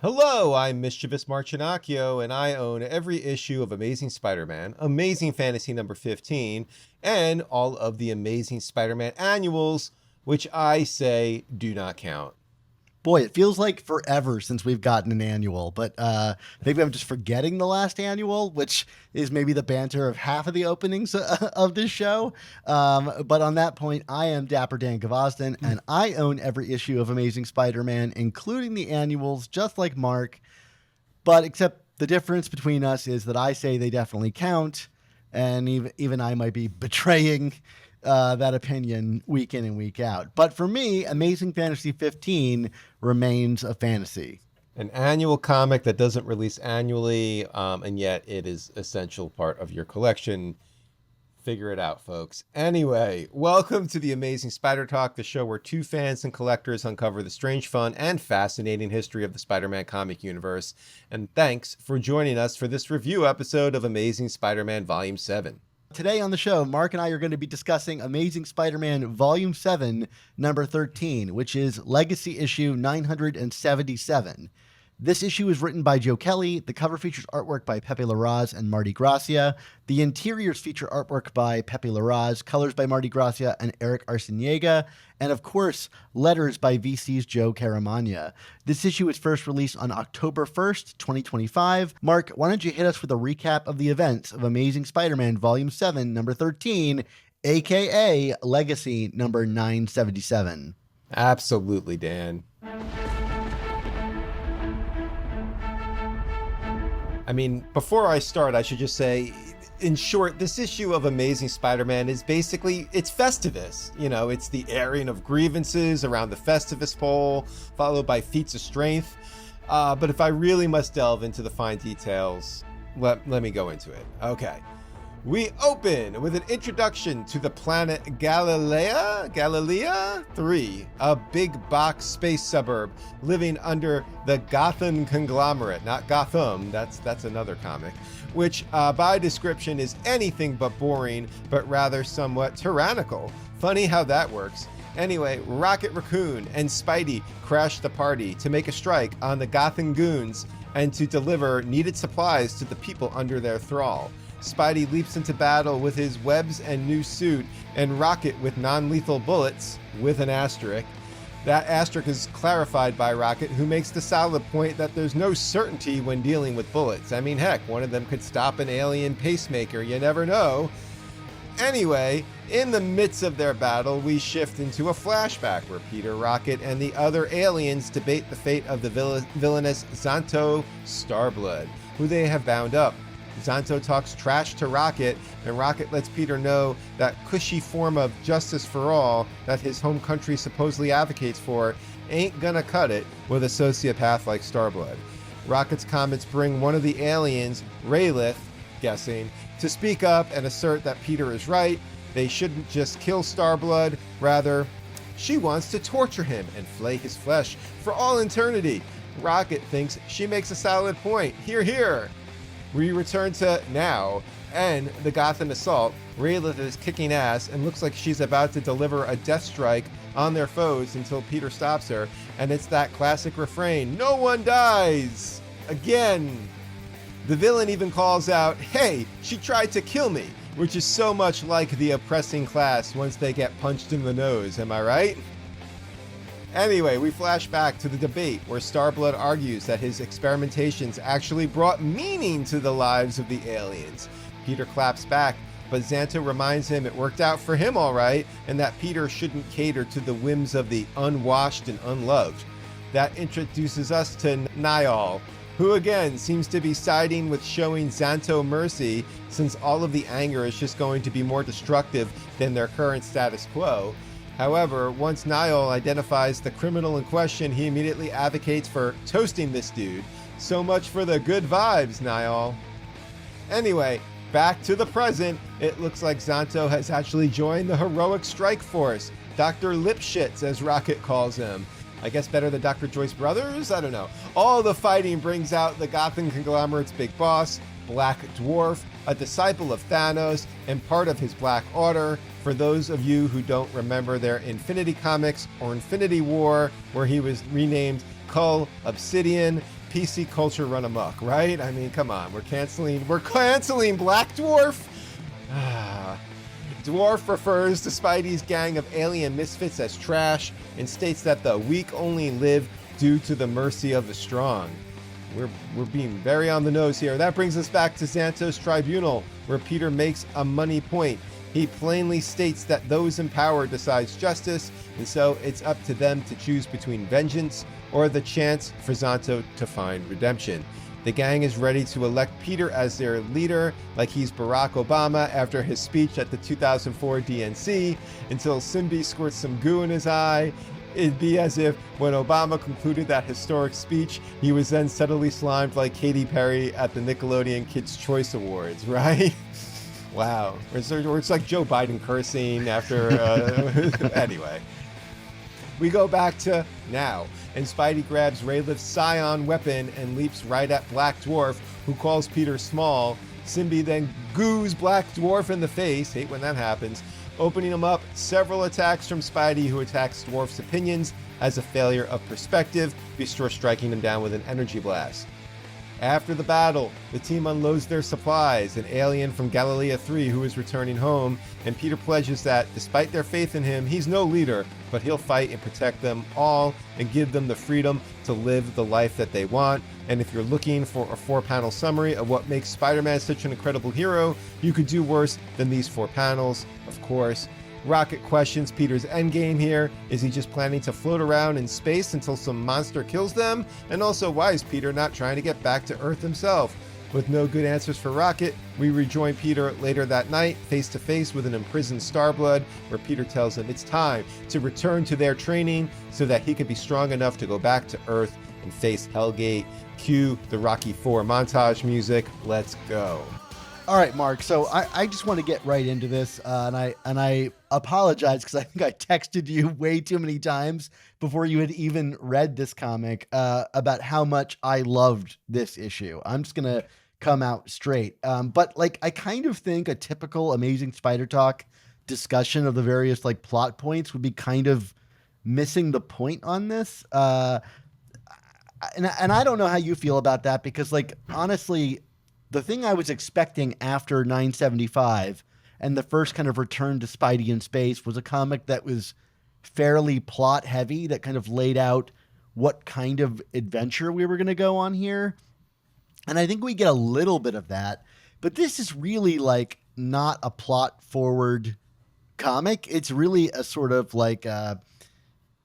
Hello, I'm Mischievous Marcinacchio, and I own every issue of Amazing Spider-Man, Amazing Fantasy number 15, and all of the Amazing Spider-Man annuals, which I say do not count. Boy, it feels like forever since we've gotten an annual, but maybe I'm just forgetting the last annual, which is maybe the banter of half of the openings of this show. But on that point, I am Dapper Dan Gavosden, and I own every issue of Amazing Spider-Man, including the annuals, just like Mark. But except the difference between us is that I say they definitely count, and even I might be betraying that opinion week in and week out. But for me, Amazing Fantasy 15 remains a fantasy. An annual comic that doesn't release annually, and yet it is essential part of your collection. Figure it out, folks. Anyway, welcome to the Amazing Spider Talk, the show where two fans and collectors uncover the strange, fun, and fascinating history of the Spider-Man comic universe. And thanks for joining us for this review episode of Amazing Spider-Man Volume 7. Today on the show, Mark and I are going to be discussing Amazing Spider-Man Volume 7, number 13, which is Legacy Issue 977. This issue is written by Joe Kelly. The cover features artwork by Pepe Larraz and Marty Gracia. The interiors feature artwork by Pepe Larraz, colors by Marty Gracia and Erick Arciniega, and of course, letters by VC's Joe Caramagna. This issue was first released on October 1st, 2025. Mark, why don't you hit us with a recap of the events of Amazing Spider-Man Volume 7, number 13, aka Legacy number 977. Absolutely, Dan. I mean, before I start, I should just say, in short, this issue of Amazing Spider-Man is basically, it's Festivus. You know, it's the airing of grievances around the Festivus pole, followed by feats of strength. But if I really must delve into the fine details, let me go into it. Okay. We open with an introduction to the planet Galilea 3, a big box space suburb living under the Gotham conglomerate, not Gotham, that's another comic, which by description is anything but boring, but rather somewhat tyrannical. Funny how that works. Anyway, Rocket Raccoon and Spidey crash the party to make a strike on the Gotham goons and to deliver needed supplies to the people under their thrall. Spidey leaps into battle with his webs and new suit, and Rocket with non-lethal bullets, with an asterisk. That asterisk is clarified by Rocket, who makes the solid point that there's no certainty when dealing with bullets. I mean, heck, one of them could stop an alien pacemaker, you never know. Anyway, in the midst of their battle, we shift into a flashback where Peter, Rocket, and the other aliens debate the fate of the villainous Xanto Starblood, who they have bound up. Xanto talks trash to Rocket, and Rocket lets Peter know that cushy form of justice for all that his home country supposedly advocates for ain't gonna cut it with a sociopath like Starblood. Rocket's comments bring one of the aliens, Raylith, guessing, to speak up and assert that Peter is right. They shouldn't just kill Starblood, rather, she wants to torture him and flay his flesh for all eternity. Rocket thinks she makes a solid point. Hear, hear. We return to now, and the Gotham assault. Raylith is kicking ass and looks like she's about to deliver a death strike on their foes until Peter stops her, and it's that classic refrain, "No one dies!" Again. The villain even calls out, "Hey, she tried to kill me," which is so much like the oppressing class once they get punched in the nose, am I right? Anyway, we flash back to the debate where Starblood argues that his experimentations actually brought meaning to the lives of the aliens. Peter claps back, but Xanto reminds him it worked out for him all right, and that Peter shouldn't cater to the whims of the unwashed and unloved. That introduces us to Niall, who again seems to be siding with showing Xanto mercy, since all of the anger is just going to be more destructive than their current status quo. However, once Niall identifies the criminal in question, he immediately advocates for toasting this dude. So much for the good vibes, Niall. Anyway, back to the present. It looks like Xanto has actually joined the heroic strike force, Dr. Lipschitz, as Rocket calls him. I guess better than Dr. Joyce Brothers? I don't know. All the fighting brings out the Gotham conglomerate's big boss, Black Dwarf, a disciple of Thanos and part of his Black Order. For those of you who don't remember their Infinity Comics or Infinity War, where he was renamed Cull Obsidian, PC culture run amok, right? I mean, come on, we're canceling Black Dwarf. Dwarf refers to Spidey's gang of alien misfits as trash and states that the weak only live due to the mercy of the strong. We're being very on the nose here. That brings us back to Xantos Tribunal, where Peter makes a money point. He plainly states that those in power decides justice, and so it's up to them to choose between vengeance or the chance for Xanto to find redemption. The gang is ready to elect Peter as their leader, like he's Barack Obama after his speech at the 2004 DNC, until Simbi squirts some goo in his eye. It'd be as if when Obama concluded that historic speech, he was then subtly slimed like Katy Perry at the Nickelodeon Kids' Choice Awards, right? Wow. Or it's like Joe Biden cursing after... Anyway. We go back to now, and Spidey grabs Raylift's Scion weapon and leaps right at Black Dwarf, who calls Peter small. Simbi then goos Black Dwarf in the face, hate when that happens, opening him up several attacks from Spidey, who attacks Dwarf's opinions as a failure of perspective, before striking him down with an energy blast. After the battle, the team unloads their supplies, an alien from Galilea 3 who is returning home, and Peter pledges that, despite their faith in him, he's no leader, but he'll fight and protect them all and give them the freedom to live the life that they want. And if you're looking for a 4-panel summary of what makes Spider-Man such an incredible hero, you could do worse than these 4 panels, of course. Rocket questions Peter's endgame here. Is he just planning to float around in space until some monster kills them? And also, why is Peter not trying to get back to Earth himself? With no good answers for Rocket, we rejoin Peter later that night, face to face with an imprisoned Starblood, where Peter tells him it's time to return to their training so that he can be strong enough to go back to Earth and face Hellgate. Cue the Rocky IV montage music. Let's go. All right, Mark. So I just want to get right into this, and I apologize because I think I texted you way too many times before you had even read this comic about how much I loved this issue. I'm just gonna come out straight. But like, I kind of think a typical Amazing Spider Talk discussion of the various like plot points would be kind of missing the point on this. And I don't know how you feel about that, because like, honestly, the thing I was expecting after 975 and the first kind of return to Spidey in space was a comic that was fairly plot heavy, that kind of laid out what kind of adventure we were going to go on here. And I think we get a little bit of that, but this is really like not a plot forward comic. It's really a sort of like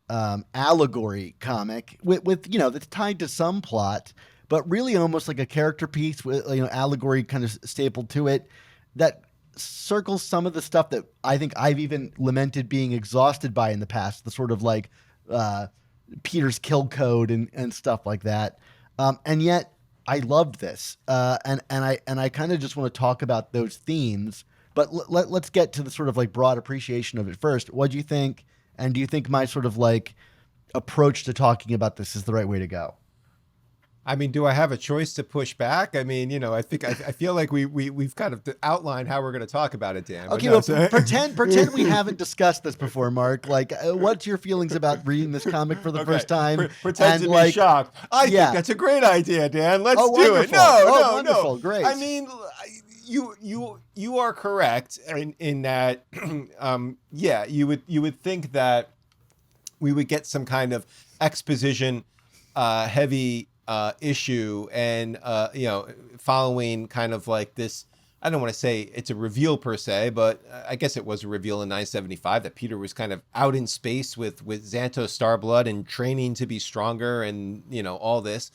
allegory comic with, you know, that's tied to some plot, but really almost like a character piece with, you know, allegory kind of stapled to it that circles some of the stuff that I think I've even lamented being exhausted by in the past, the sort of like Peter's kill code and stuff like that. And yet I loved this. And I kind of just want to talk about those themes, but let's get to the sort of like broad appreciation of it first. What do you think? And do you think my sort of like approach to talking about this is the right way to go? I mean, do I have a choice to push back? I mean, you know, I feel like we've kind of outlined how we're going to talk about it, Dan. Okay, well, pretend we haven't discussed this before, Mark. Like, what's your feelings about reading this comic for the first time? Pretend to be shocked. I think that's a great idea, Dan. Let's do it. No. Great. I mean, you are correct in that. You would think that we would get some kind of exposition heavy issue, and you know, following kind of like this, I don't want to say it's a reveal per se, but I guess it was a reveal in 975 that Peter was kind of out in space with Xantos Starblood and training to be stronger, and you know, all this.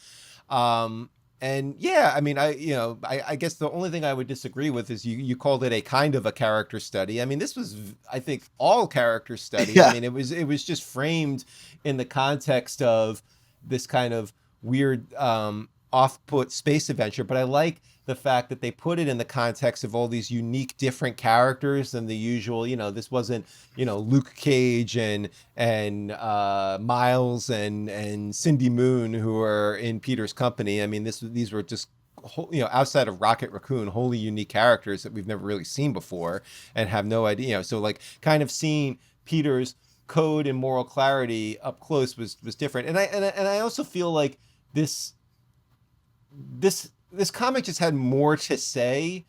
And yeah, I mean, I guess the only thing I would disagree with is you called it a kind of a character study. I mean, this was, I think, all character study. Yeah. I mean, it was just framed in the context of this kind of weird off-put space adventure, but I like the fact that they put it in the context of all these unique different characters than the usual. You know, this wasn't, you know, Luke Cage and Miles and Cindy Moon who are in Peter's company. I mean, these were just, you know, outside of Rocket Raccoon, wholly unique characters that we've never really seen before and have no idea. You know, so like kind of seeing Peter's code and moral clarity up close was different. And I also feel like this this comic just had more to say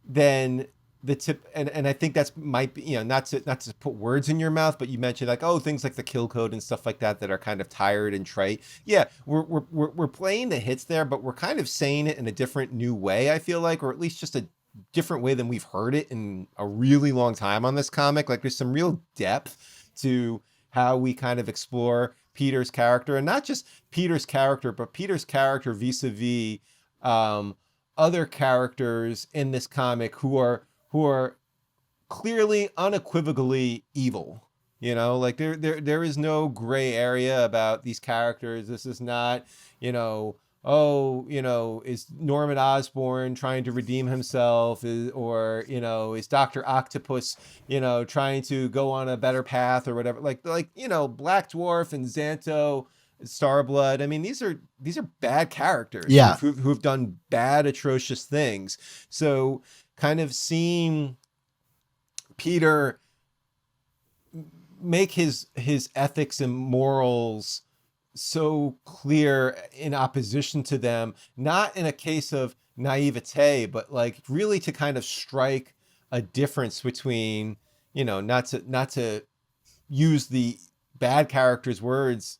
than the tip, and I think that's might be, not to put words in your mouth, but you mentioned like, oh, things like the kill code and stuff like that are kind of tired and trite. Yeah, we're playing the hits there, but we're kind of saying it in a different new way, I feel like, or at least just a different way than we've heard it in a really long time on this comic. Like there's some real depth to how we kind of explore Peter's character, and not just Peter's character, but Peter's character vis-a-vis other characters in this comic who are clearly, unequivocally evil. Like there is no gray area about these characters. This is not, is Norman Osborn trying to redeem himself, is Dr. Octopus, trying to go on a better path or whatever. Like Black Dwarf and Xanto, Starblood. I mean, these are bad characters, Yeah, who've done bad, atrocious things. So kind of seeing Peter make his ethics and morals so clear in opposition to them, not in a case of naivete, but like really to kind of strike a difference between, not to use the bad characters' words,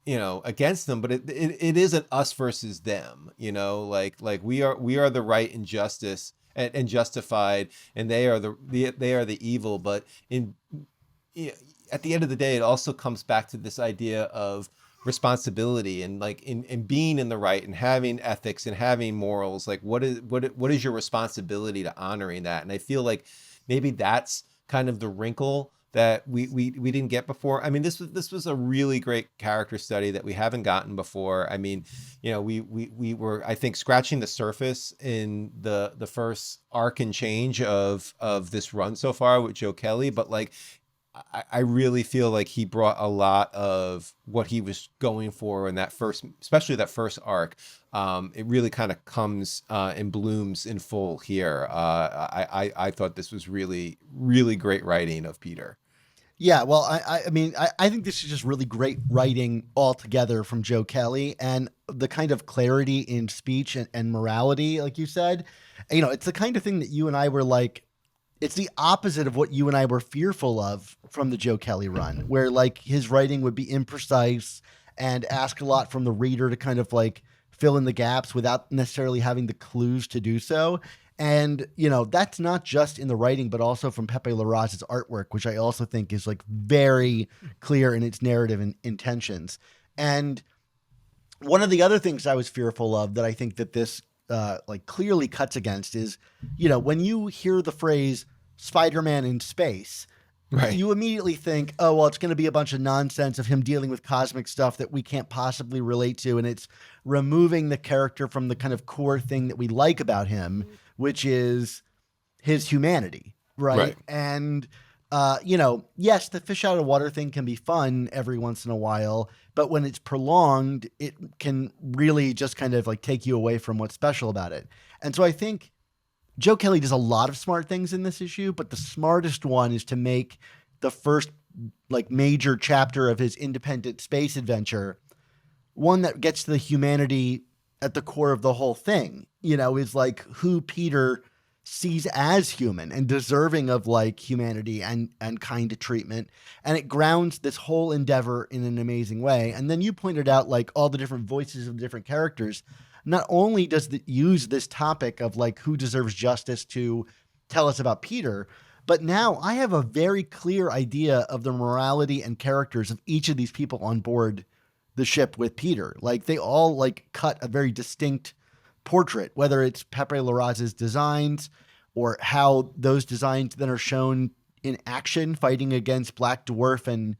against them, but it isn't us versus them, like we are the right and justice and justified, and they are the evil. But at the end of the day, it also comes back to this idea of responsibility and like in being in the right and having ethics and having morals. Like what is your responsibility to honoring that? And I feel like maybe that's kind of the wrinkle that we didn't get before. I mean, this was a really great character study that we haven't gotten before. I mean, we were, I think, scratching the surface in the first arc and change of this run so far with Joe Kelly, but like I really feel like he brought a lot of what he was going for in that especially that first arc. It really kind of comes and blooms in full here. I thought this was really, really great writing of Peter. Yeah, well, I mean, I think this is just really great writing altogether from Joe Kelly, and the kind of clarity in speech and morality, like you said. It's the kind of thing that you and I were like, it's the opposite of what you and I were fearful of from the Joe Kelly run, where like his writing would be imprecise and ask a lot from the reader to kind of like fill in the gaps without necessarily having the clues to do so. And, that's not just in the writing, but also from Pepe Larraz's artwork, which I also think is like very clear in its narrative and intentions. And one of the other things I was fearful of that I think that this like clearly cuts against is, when you hear the phrase Spider-Man in space, Right. You immediately think, oh, well, it's going to be a bunch of nonsense of him dealing with cosmic stuff that we can't possibly relate to. And it's removing the character from the kind of core thing that we like about him, which is his humanity. Right. And, yes, the fish out of water thing can be fun every once in a while, but when it's prolonged, it can really just kind of like take you away from what's special about it. And so I think Joe Kelly does a lot of smart things in this issue, but the smartest one is to make the first like major chapter of his independent space adventure one that gets to the humanity at the core of the whole thing, is like who Peter sees as human and deserving of like humanity and kind treatment. And it grounds this whole endeavor in an amazing way. And then you pointed out like all the different voices of different characters. Not only does it use this topic of like who deserves justice to tell us about Peter, but now I have a very clear idea of the morality and characters of each of these people on board the ship with Peter. Like they all like cut a very distinct portrait, whether it's Pepe Larraz's designs or how those designs then are shown in action fighting against Black Dwarf and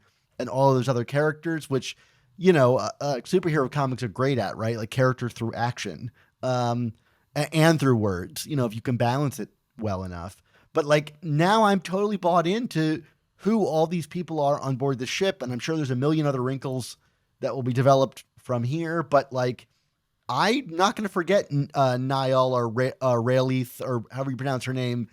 all of those other characters, which superhero comics are great at, right? Like character through action, and through words, if you can balance it well enough. But like now I'm totally bought into who all these people are on board the ship. And I'm sure there's a million other wrinkles that will be developed from here. But like, I'm not going to forget Niall or Raelith or however you pronounce her name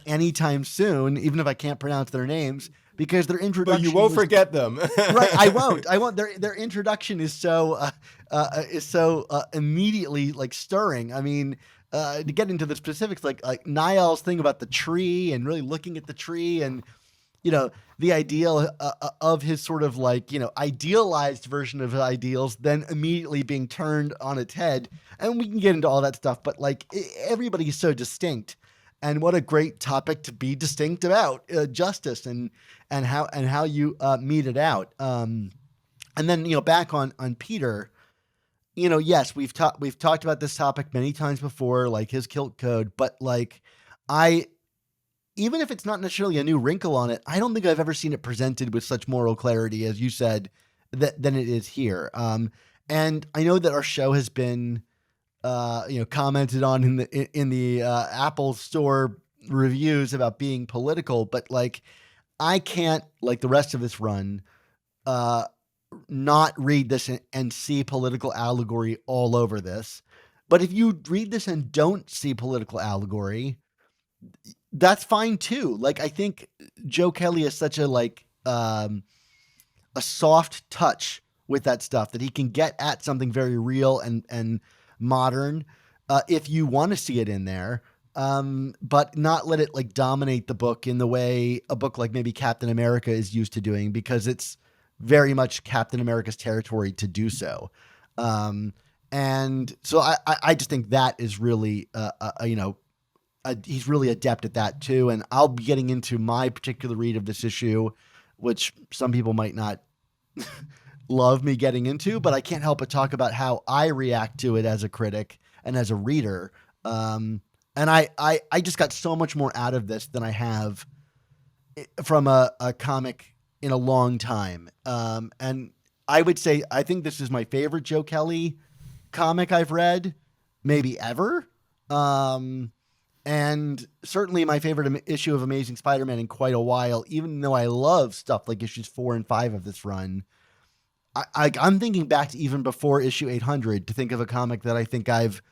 anytime soon, even if I can't pronounce their names. because their But you introduction won't was forget them. right. I won't. I won't. Their introduction is so immediately like stirring. I mean, to get into the specifics, like Niall's thing about the tree and really looking at the tree, and the ideal of his sort of like idealized version of ideals, then immediately being turned on its head. And we can get into all that stuff, but like everybody's so distinct. And what a great topic to be distinct about, justice and how you mete it out. And then back on Peter. Yes, we've talked about this topic many times before, like his kilt code, but like I even if it's not necessarily a new wrinkle on it, I don't think I've ever seen it presented with such moral clarity as you said than it is here. And I know that our show has been commented on in the Apple Store reviews about being political, but like I can't, like the rest of this run, uh, not read this and see political allegory all over this. But if you read this and don't see political allegory, that's fine too. Like I think Joe Kelly is such a soft touch with that stuff that he can get at something very real and modern, if you want to see it in there, but not let it like dominate the book in the way a book like maybe Captain America is used to doing, because it's very much Captain America's territory to do so. And so I just think that is really, he's really adept at that too. And I'll be getting into my particular read of this issue, which some people might not love me getting into, but I can't help but talk about how I react to it as a critic and as a reader. And I just got so much more out of this than I have from a comic in a long time. And I would say, I think this is my favorite Joe Kelly comic I've read, maybe ever. And certainly my favorite issue of Amazing Spider-Man in quite a while, even though I love stuff like issues 4 and 5 of this run. I'm thinking back to even before issue 800 to think of a comic that I think I've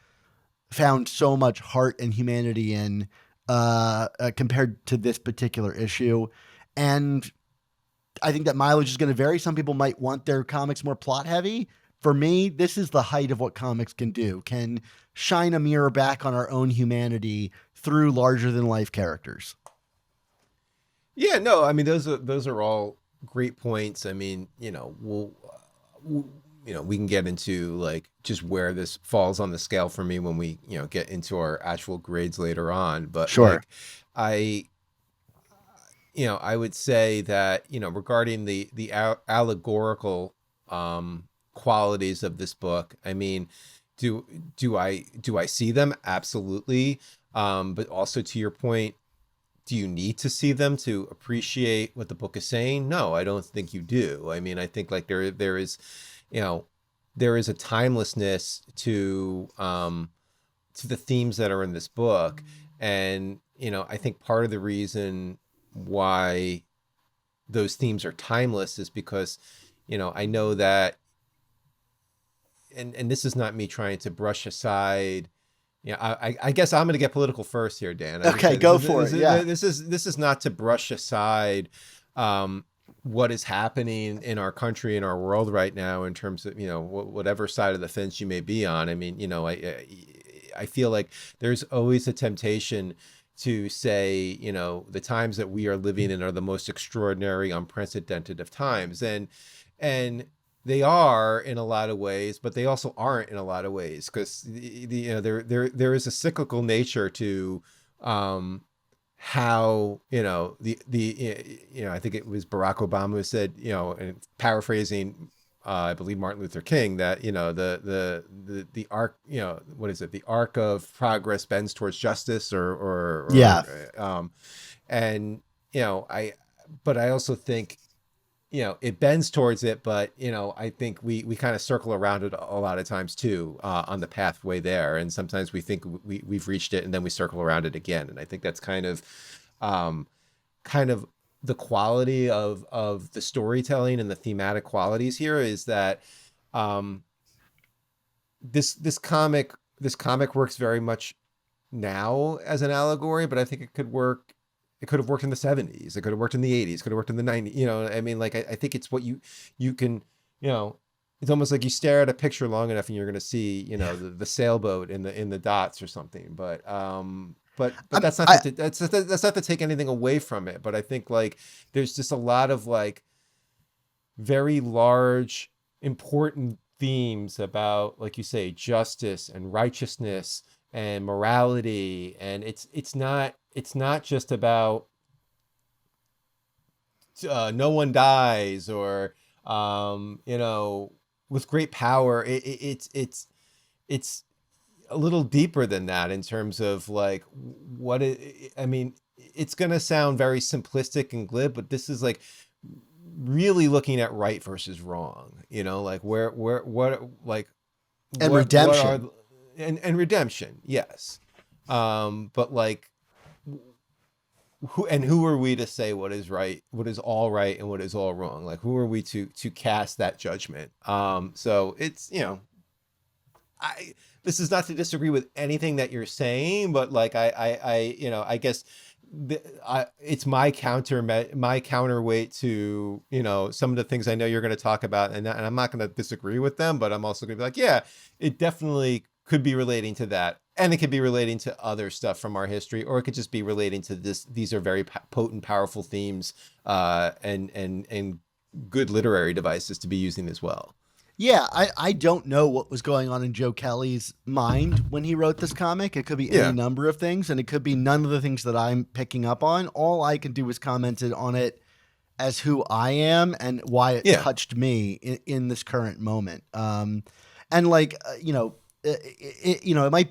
found so much heart and humanity in, compared to this particular issue. And I think that mileage is going to vary. Some people might want their comics more plot heavy. For me, this is the height of what comics can do, can shine a mirror back on our own humanity through larger than life characters. Yeah, no, I mean those are all great points. I mean, we can get into like just where this falls on the scale for me when we, get into our actual grades later on. But Sure. like I I would say that, regarding the allegorical qualities of this book, I mean, do I see them? Absolutely. But also to your point, do you need to see them to appreciate what the book is saying? No, I don't think you do. I mean, I think like there is, there is a timelessness to the themes that are in this book. And, I think part of the reason why those themes are timeless is because, I know that, and this is not me trying to brush aside. I guess I'm going to get political first here, Dan. Okay, go for it. Yeah. This is not to brush aside what is happening in our country and our world right now in terms of, whatever side of the fence you may be on. I mean, I feel like there's always a temptation to say, the times that we are living in are the most extraordinary, unprecedented of times. And they are in a lot of ways, but they also aren't in a lot of ways, because there is a cyclical nature to how I think it was Barack Obama who said, and paraphrasing, I believe Martin Luther King, that the arc, what is it, the arc of progress bends towards justice, or Yeah. And but I also think, it bends towards it, but, I think we kind of circle around it a lot of times too, on the pathway there. And sometimes we think we've reached it and then we circle around it again. And I think that's kind of the quality of the storytelling and the thematic qualities here, is that, this comic works very much now as an allegory, but I think it could work it could have worked in the 70s. It could have worked in the 80s. Could have worked in the 90s. You know, I mean, like I think it's what you can, you know, it's almost like you stare at a picture long enough and you're going to see, you know, the sailboat in the dots or something. But I'm, that's not I, that's not to take anything away from it. But I think like there's just a lot of like very large, important themes about, like you say, justice and righteousness and morality, and it's not just about no one dies or you know, with great power. It's a little deeper than that in terms of like what it, I mean, it's gonna sound very simplistic and glib, but this is like really looking at right versus wrong, you know, like where what like and what are redemption. and redemption, yes. But like who are we to say what is right, what is all right, and what is all wrong? Like who are we to cast that judgment? So it's, you know, I this is not to disagree with anything that you're saying, but like you know, I guess it's my my counterweight to, you know, some of the things I know you're going to talk about, and I'm not going to disagree with them, but I'm also going to be like, yeah, it definitely could be relating to that, and it could be relating to other stuff from our history, or it could just be relating to this. These are very potent, powerful themes, and good literary devices to be using as well. Yeah, I don't know what was going on in Joe Kelly's mind when he wrote this comic. It could be any Yeah, number of things, and it could be none of the things that I'm picking up on. All I can do is comment on it as who I am and why it yeah, touched me in this current moment. And like, you know, it might.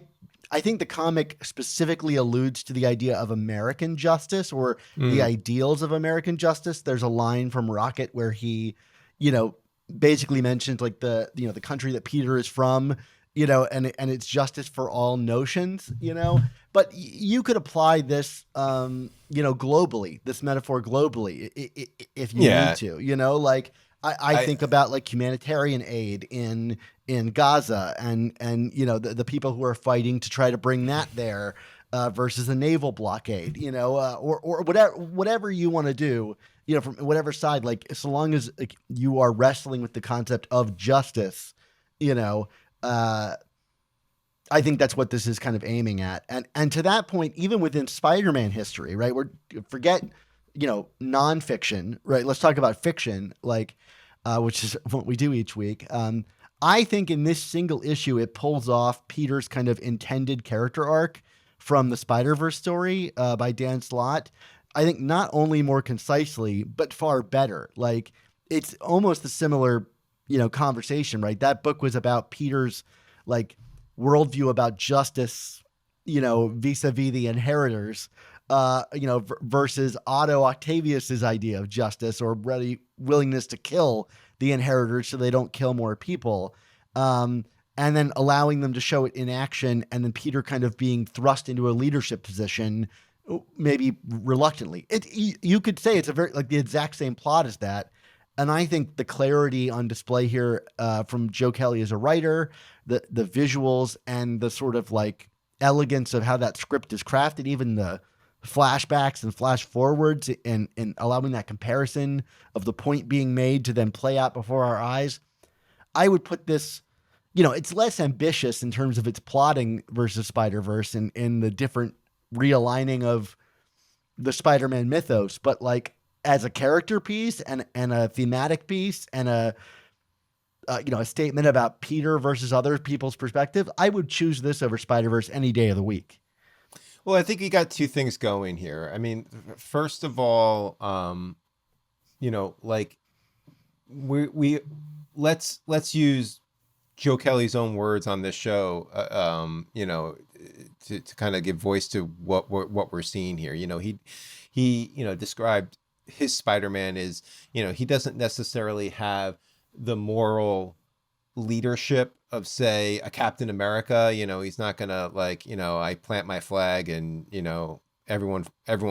I think the comic specifically alludes to the idea of American justice or the mm, ideals of American justice. There's a line from Rocket where he, you know, basically mentions like the country that Peter is from, you know, and it's justice for all notions, you know. But you could apply this, you know, globally, this metaphor globally, if you need yeah. to, you know, like I I think about like humanitarian aid in Gaza and you know the people who are fighting to try to bring that there versus a naval blockade, you know, or whatever you want to do, you know, from whatever side, like so long as like, you are wrestling with the concept of justice, you know, uh, I think that's what this is kind of aiming at. And to that point, even within Spider-Man history, right? We're forget, you know, nonfiction, right? Let's talk about fiction, like which is what we do each week. I think in this single issue, it pulls off Peter's kind of intended character arc from the Spider-Verse story by Dan Slott. I think not only more concisely, but far better. Like it's almost a similar, you know, conversation, right? That book was about Peter's like worldview about justice, you know, vis-a-vis the inheritors, you know, versus Otto Octavius's idea of justice or ready willingness to kill the inheritors so they don't kill more people. And then allowing them to show it in action, and then Peter kind of being thrust into a leadership position, maybe reluctantly. You could say it's a very like the exact same plot as that, and I think the clarity on display here from Joe Kelly as a writer, the visuals, and the sort of like elegance of how that script is crafted, even the flashbacks and flash forwards, and allowing that comparison of the point being made to then play out before our eyes. I would put this, you know, it's less ambitious in terms of its plotting versus Spider-Verse and in the different realigning of the Spider-Man mythos, but like as a character piece and a thematic piece and you know, a statement about Peter versus other people's perspective, I would choose this over Spider-Verse any day of the week. Well, I think you got two things going here. I mean, first of all, you know, like we let's use Joe Kelly's own words on this show, you know, to kind of give voice to what we're seeing here. You know, he you know described his Spider-Man is, you know, he doesn't necessarily have the moral leadership of, say, a Captain America. You know, he's not gonna like, you know, I plant my flag and, you know, everyone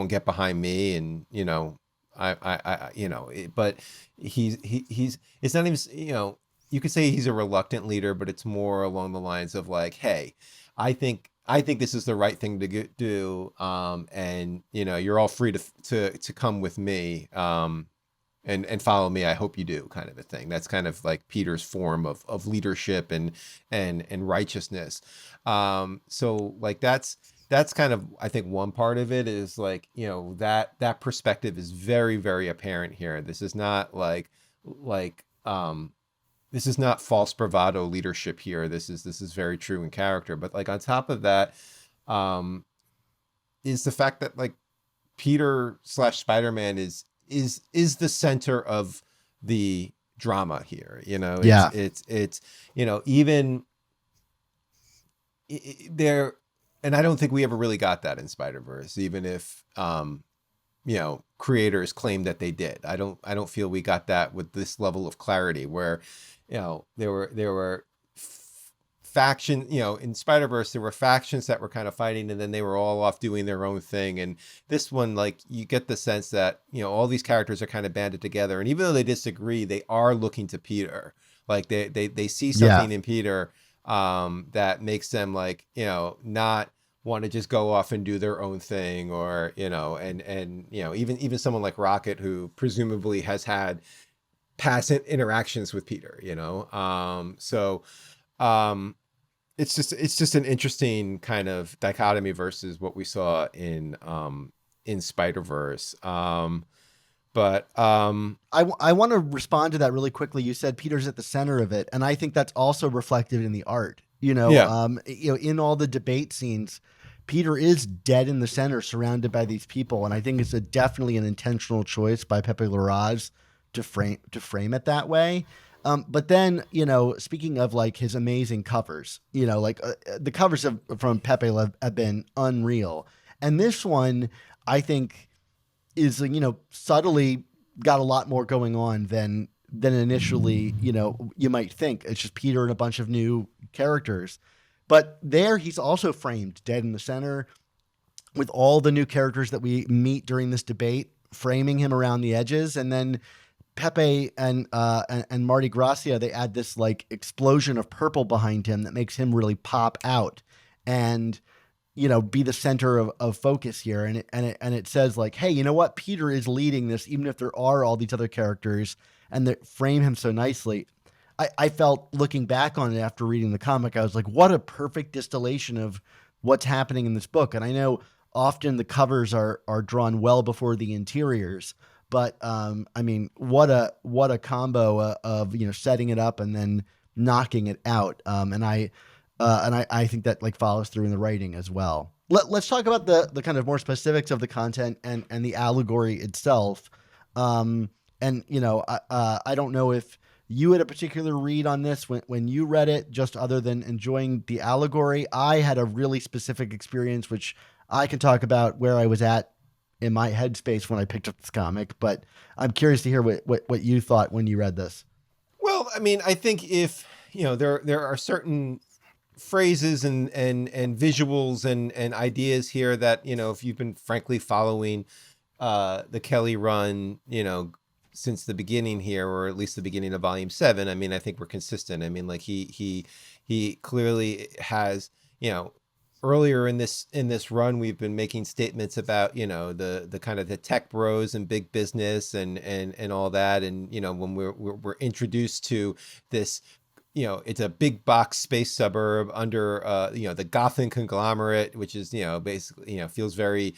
get behind me, and, you know, you know, but he's it's not even, you know, you could say he's a reluctant leader, but it's more along the lines of like, hey, I think I think this is the right thing to do. And you're all free to come with me. And follow me. I hope you do, kind of a thing. That's kind of like Peter's form of leadership and righteousness. So like that's kind of, I think, one part of it is like, that perspective is very, very apparent here. This is not this is not false bravado leadership here. This is very true in character. But like on top of that, is the fact that like Peter / Spider-Man is the center of the drama here. Yeah. It's even there, and I don't think we ever really got that in Spider-Verse, even if creators claim that they did. I don't feel we got that with this level of clarity where there were faction, in Spider-Verse, there were factions that were kind of fighting, and then they were all off doing their own thing. And this one, like, you get the sense that, all these characters are kind of banded together. And even though they disagree, they are looking to Peter. Like they see something in Peter that makes them like, not want to just go off and do their own thing, or, and even someone like Rocket, who presumably has had past interactions with Peter, it's just an interesting kind of dichotomy versus what we saw in Spider-Verse. But I want to respond to that really quickly. You said Peter's at the center of it, and I think that's also reflected in the art. In all the debate scenes, Peter is dead in the center, surrounded by these people, and I think it's definitely an intentional choice by Pepe Larraz to frame it that way. But then, speaking of like his amazing covers, the covers from Pepe have been unreal. And this one, I think, is, subtly got a lot more going on than initially, you might think. It's just Peter and a bunch of new characters. But there he's also framed dead in the center with all the new characters that we meet during this debate, framing him around the edges. And then Pepe and Marty Gracia, they add this like explosion of purple behind him that makes him really pop out and, be the center of focus here. And it says like, hey, you know what? Peter is leading this, even if there are all these other characters and that frame him so nicely. I felt, looking back on it after reading the comic, I was like, what a perfect distillation of what's happening in this book. And I know often the covers are drawn well before the interiors. But I mean, what a combo of setting it up and then knocking it out. And I think that like follows through in the writing as well. Let's talk about the kind of more specifics of the content and the allegory itself. I don't know if you had a particular read on this when you read it, just other than enjoying the allegory. I had a really specific experience, which I can talk about where I was at in my headspace when I picked up this comic, but I'm curious to hear what you thought when you read this. Well, I mean, I think if, there are certain phrases and visuals and ideas here that, if you've been frankly following the Kelly run, since the beginning here, or at least the beginning of volume 7, I mean, I think we're consistent. I mean, like he clearly has, earlier in this run, we've been making statements about, the kind of the tech bros and big business and all that. And, when we're introduced to this, it's a big box space suburb under, the Gotham conglomerate, which is, basically, feels very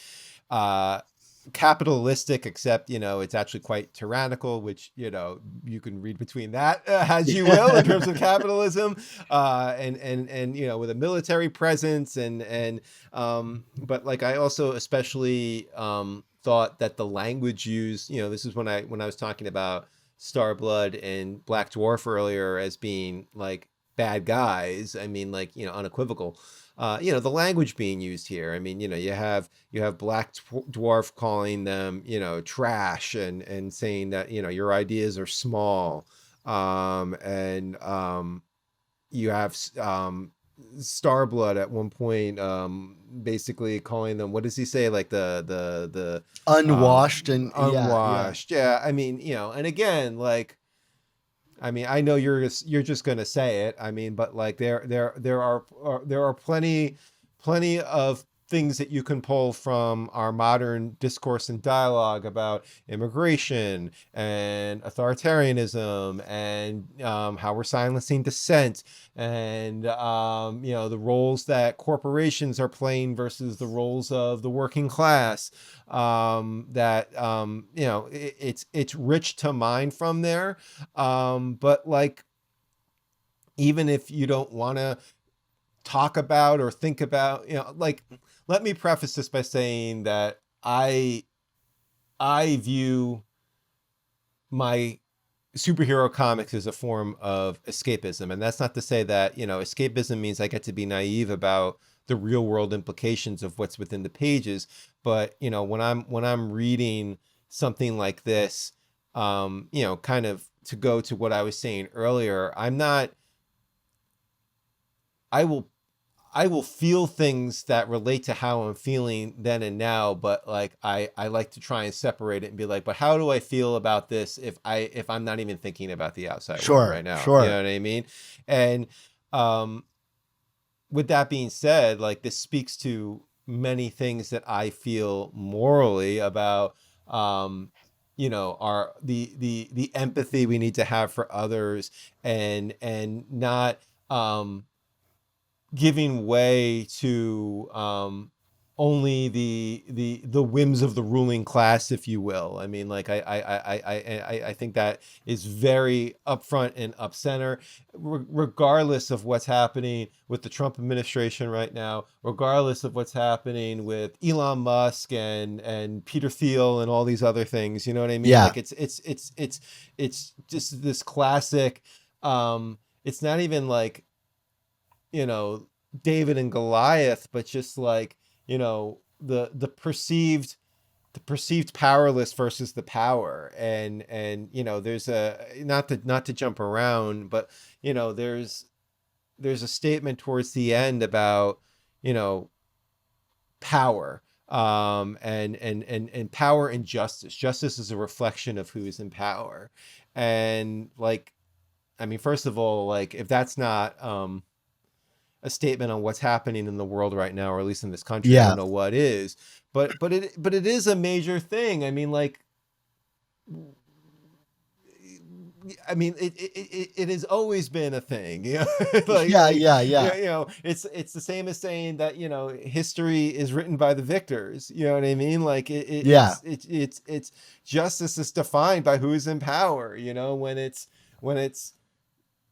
capitalistic, except, it's actually quite tyrannical, which, you can read between that as you will in terms of capitalism, and with a military presence and but like I also especially thought that the language used, this is when I was talking about Starblood and Black Dwarf earlier as being like bad guys. I mean, like, unequivocal. The language being used here. I mean, you have Black Dwarf calling them, trash and saying that, your ideas are small. And you have Starblood at one point, basically calling them, what does he say? Like the unwashed and unwashed. Yeah. I mean, and again, like, I mean, I know you're just going to say it. I mean, but like there are plenty plenty of things that you can pull from our modern discourse and dialogue about immigration and authoritarianism and how we're silencing dissent and the roles that corporations are playing versus the roles of the working class. It's rich to mine from there. But like, even if you don't want to talk about or think about, like, let me preface this by saying that I view my superhero comics as a form of escapism. And that's not to say that, escapism means I get to be naive about the real world implications of what's within the pages. But, when I'm reading something like this, kind of to go to what I was saying earlier, I will feel things that relate to how I'm feeling then and now, but like I like to try and separate it and be like, but how do I feel about this if I'm not even thinking about the outside world right now? Sure. You know what I mean? And with that being said, like, this speaks to many things that I feel morally about our the empathy we need to have for others, and not giving way to only the whims of the ruling class, if you will. I mean, like, I think that is very upfront and up center, regardless of what's happening with the Trump administration right now, regardless of what's happening with Elon Musk and Peter Thiel and all these other things. You know what I mean? Yeah. Like, it's just this classic. It's not even like, David and Goliath, but just like, the perceived powerless versus the power. And there's not to jump around, but there's a statement towards the end about power, and power and justice. Justice is a reflection of who's in power. And like, I mean, first of all, like, if that's not a statement on what's happening in the world right now, or at least in this country, I don't know what is. But it is a major thing. I mean, like, it has always been a thing. Like, it's the same as saying that history is written by the victors. You know what I mean? Like, it's justice is defined by who's in power. When it's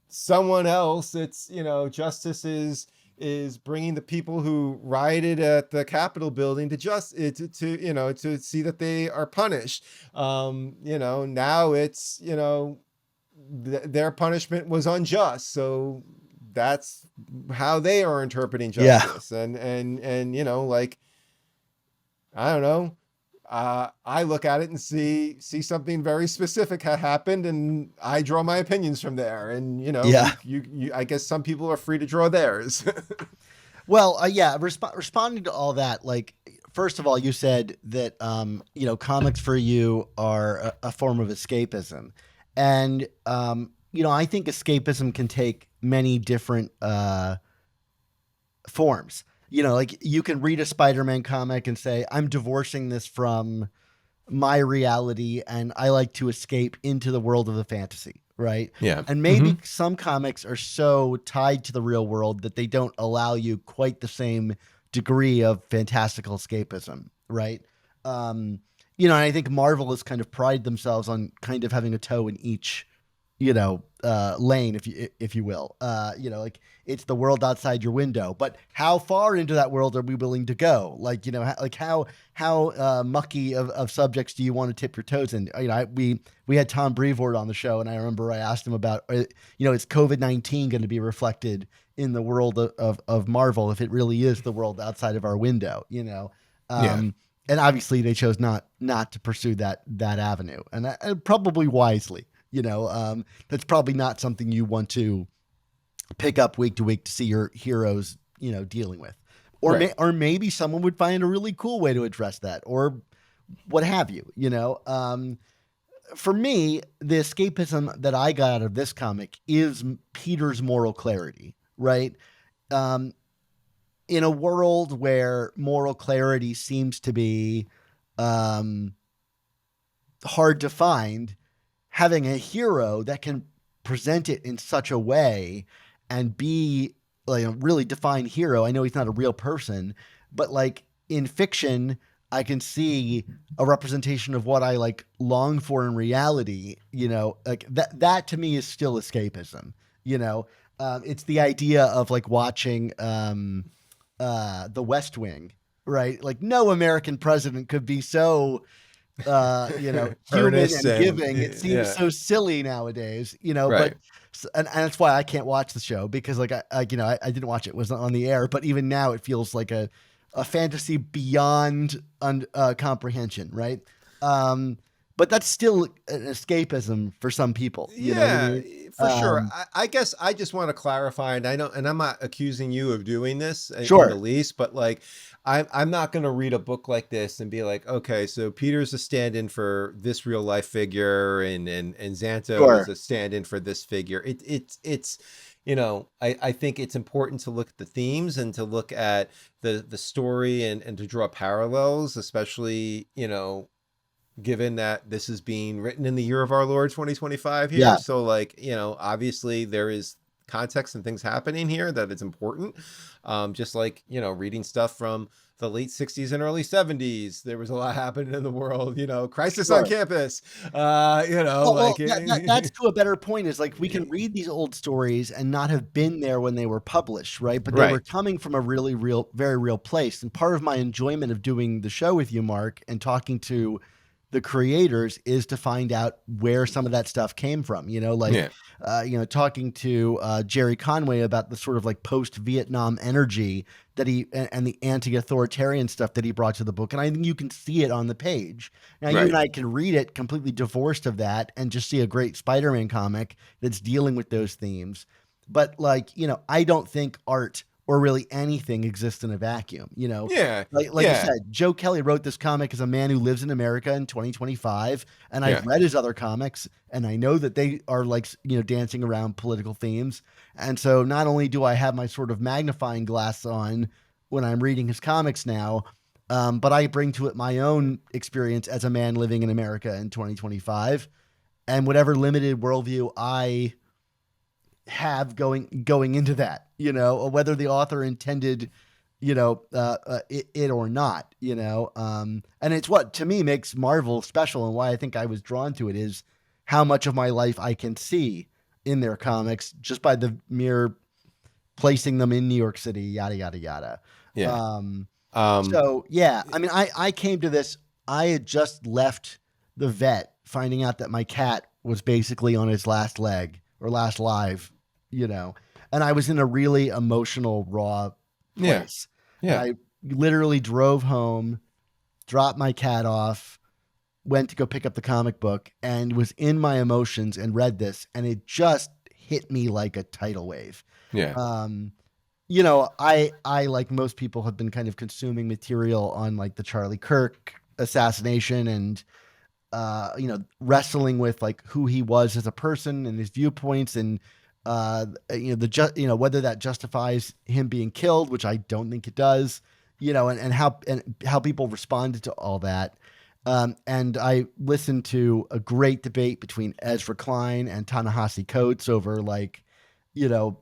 someone else, it's justice is bringing the people who rioted at the Capitol building to to see that they are punished. Now it's their punishment was unjust, so that's how they are interpreting justice. And like, I don't know. I look at it and see something very specific happened, and I draw my opinions from there. And you I guess some people are free to draw theirs. Well, responding to all that, like, first of all, you said that comics for you are a form of escapism, and I think escapism can take many different forms. Like, you can read a Spider-Man comic and say, I'm divorcing this from my reality and I like to escape into the world of the fantasy, right? Yeah. And maybe some comics are so tied to the real world that they don't allow you quite the same degree of fantastical escapism, right? And I think Marvel has kind of prided themselves on kind of having a toe in each lane, if you will. Like, it's the world outside your window, but how far into that world are we willing to go? Like, how mucky of subjects do you want to tip your toes in? We had Tom Brevoort on the show, and I remember I asked him about, is COVID-19 going to be reflected in the world of Marvel if it really is the world outside of our window? And obviously they chose not to pursue that avenue, and probably wisely. That's probably not something you want to pick up week to week to see your heroes, dealing with, or Right. or maybe someone would find a really cool way to address that, or what have you. For me, the escapism that I got out of this comic is Peter's moral clarity, right? in a world where moral clarity seems to be hard to find, having a hero that can present it in such a way and be like a really defined hero. I know he's not a real person, but like in fiction, I can see a representation of what I like long for in reality. Like that to me is still escapism. It's the idea of like watching The West Wing, right? Like no American president could be so human Ernest and and giving. It seems yeah, so silly nowadays, but right. and that's why I can't watch the show, because like I didn't watch it, it wasn't on the air, but even now it feels like a fantasy beyond comprehension, right? Um, but that's still an escapism for some people. You know what I Yeah, mean? for sure. Um, I guess I just want to clarify, and I know, and I'm not accusing you of doing this in the sure, least, but like, I'm not going to read a book like this and be like, okay, so Peter's a stand-in for this real life figure, and Xanto is sure, a stand-in for this figure. It's I think it's important to look at the themes and to look at the story and to draw parallels, especially given that this is being written in the year of our Lord 2025 here. yeah, So like, obviously there is context and things happening here that it's important. Just like, reading stuff from the late 60s and early 70s, there was a lot happening in the world, crisis on sure. campus, Well, like, that's to a better point, is like we can read these old stories and not have been there when they were published, right? But they were right, coming from a really real, very real place. And part of my enjoyment of doing the show with you, Mark, and talking to the creators is to find out where some of that stuff came from. yeah, Talking to Jerry Conway about the sort of like post-Vietnam energy that and the anti-authoritarian stuff that he brought to the book, and I think you can see it on the page. Now, you and right. I can read it completely divorced of that and just see a great Spider-Man comic that's dealing with those themes. But like, I don't think art or really anything exists in a vacuum. Yeah, Like you yeah, said, Joe Kelly wrote this comic as a man who lives in America in 2025, and I've yeah, read his other comics, and I know that they are like dancing around political themes. And so not only do I have my sort of magnifying glass on when I'm reading his comics now, but I bring to it my own experience as a man living in America in 2025, and whatever limited worldview I have going into that, whether the author intended, it or not, and it's what to me makes Marvel special, and why I think I was drawn to it is how much of my life I can see in their comics just by the mere placing them in New York City, yada yada yada. yeah. Um, Um, so yeah, I mean, I came to this. I had just left the vet, finding out that my cat was basically on his last leg or last live, and I was in a really emotional, raw yeah, place. And yeah, I literally drove home, dropped my cat off, went to go pick up the comic book, and was in my emotions and read this, and it just hit me like a tidal wave. yeah, Um, I like most people have been kind of consuming material on like the Charlie Kirk assassination, and wrestling with like who he was as a person and his viewpoints, and whether that justifies him being killed, which I don't think it does, and how people responded to all that. And I listened to a great debate between Ezra Klein and Ta-Nehisi Coates over like,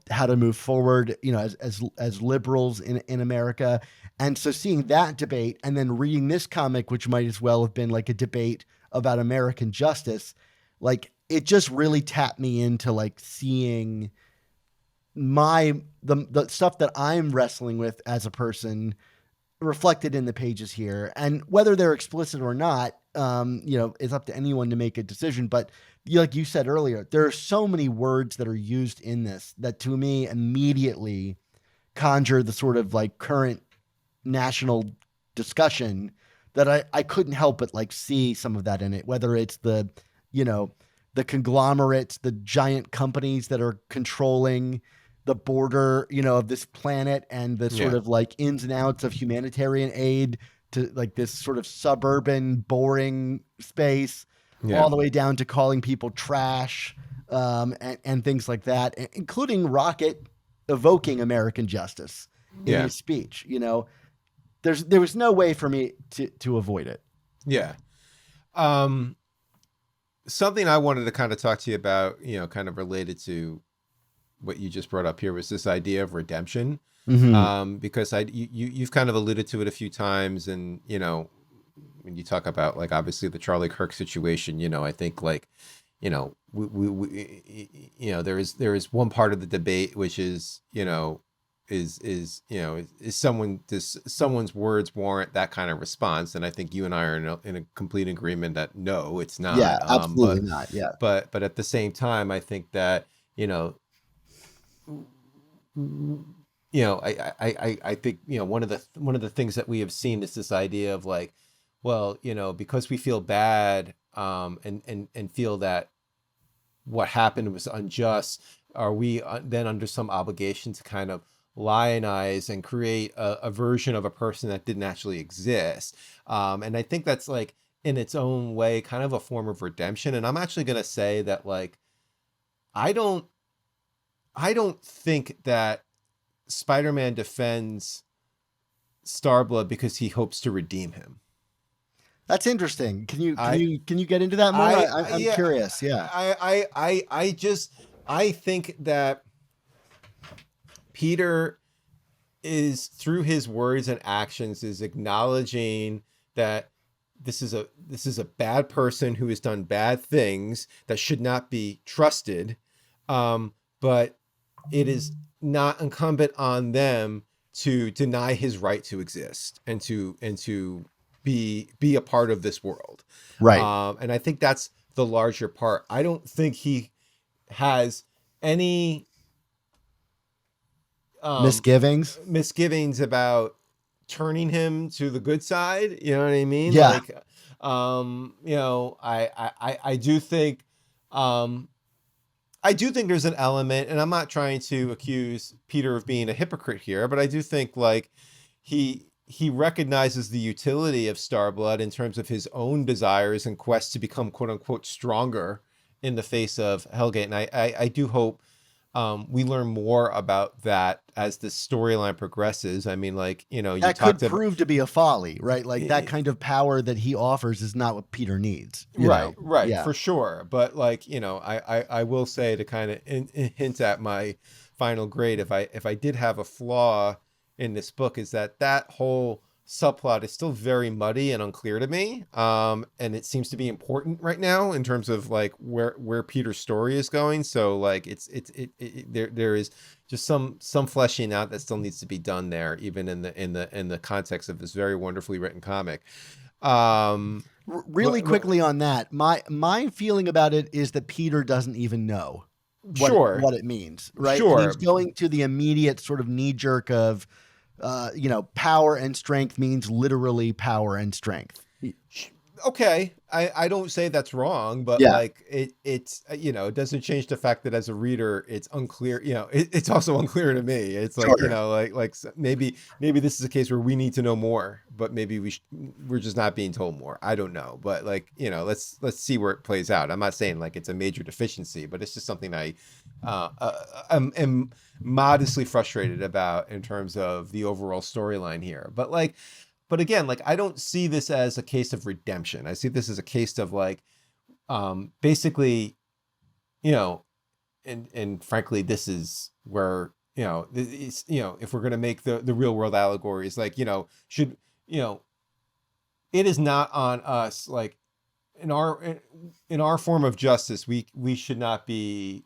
how to move forward, as liberals in America. And so seeing that debate and then reading this comic, which might as well have been like a debate about American justice, like it just really tapped me into like seeing the stuff that I'm wrestling with as a person reflected in the pages here. And whether they're explicit or not, it's up to anyone to make a decision. But like you said earlier, there are so many words that are used in this that to me immediately conjure the sort of like current national discussion that I couldn't help but like see some of that in it, whether it's you know, the conglomerates, the giant companies that are controlling the border, of this planet, and the sort yeah, of like ins and outs of humanitarian aid to like this sort of suburban, boring space, yeah, all the way down to calling people trash, and things like that, including Rocket evoking American justice in Yeah. his speech. You know, there was no way for me to avoid it. Yeah. Um, Something I wanted to kind of talk to you about, kind of related to what you just brought up here, was this idea of redemption. Hmm. Because you've kind of alluded to it a few times, and when you talk about, like, obviously the Charlie Kirk situation, I think, like, there is one part of the debate which is, is someone's words warrant that kind of response? And I think you and I are in a complete agreement that no, it's Yeah, not. absolutely not. Yeah. But at the same time, I think that, you know I think, one of the things that we have seen is this idea of, like, well, because we feel bad, and feel that what happened was unjust, are we then under some obligation to kind of lionize and create a version of a person that didn't actually exist? And I think that's, like, in its own way, kind of a form of redemption. And I'm actually going to say that, like, I don't I don't think that Spider-Man defends Starblood because he hopes to redeem him. That's interesting. I Can you get into that more? I'm yeah, curious. Yeah. I think that Peter is, through his words and actions, is acknowledging that this is a bad person who has done bad things that should not be trusted. But it is not incumbent on them to deny his right to exist and to be a part of this world. Right. And I think that's the larger part. I don't think he has any Misgivings. misgivings about turning him to the good side. You know what I mean? Yeah. Like, I do think, there's an element, and I'm not trying to accuse Peter of being a hypocrite here, but I do think, like, he recognizes the utility of Starblood in terms of his own desires and quest to become, quote unquote, stronger in the face of Hellgate. And I do hope we learn more about that as the storyline progresses. I mean, like, you That could talked about, prove to be a folly, right? Like that kind of power that he offers is not what Peter needs, you know? right, Yeah. for sure. But, like, I will say, to kind of hint at my final grade, if I did have a flaw in this book, is that whole subplot is still very muddy and unclear to me. And it seems to be important right now in terms of, like, where Peter's story is going. So, like, there is just some fleshing out that still needs to be done there, even in the context of this very wonderfully written comic. Really quickly on that, my feeling about it is that Peter doesn't even know Sure, what it means, right? And he's sure. going to the immediate sort of knee jerk of, power and strength means literally power and strength. Okay, I don't say that's wrong, but, Yeah. like, it's it doesn't change the fact that, as a reader, it's unclear. It's also unclear to me. It's like, Sure. maybe this is a case where we need to know more, but maybe we're just not being told more. I don't know, but, like, let's see where it plays out. I'm not saying, like, it's a major deficiency, but it's just something I am modestly frustrated about in terms of the overall storyline here. But again, like, I don't see this as a case of redemption. I see this as a case of, like, basically, and frankly, this is where, it's, if we're going to make the real world allegories, like, should, it is not on us, like, in our form of justice, we should not be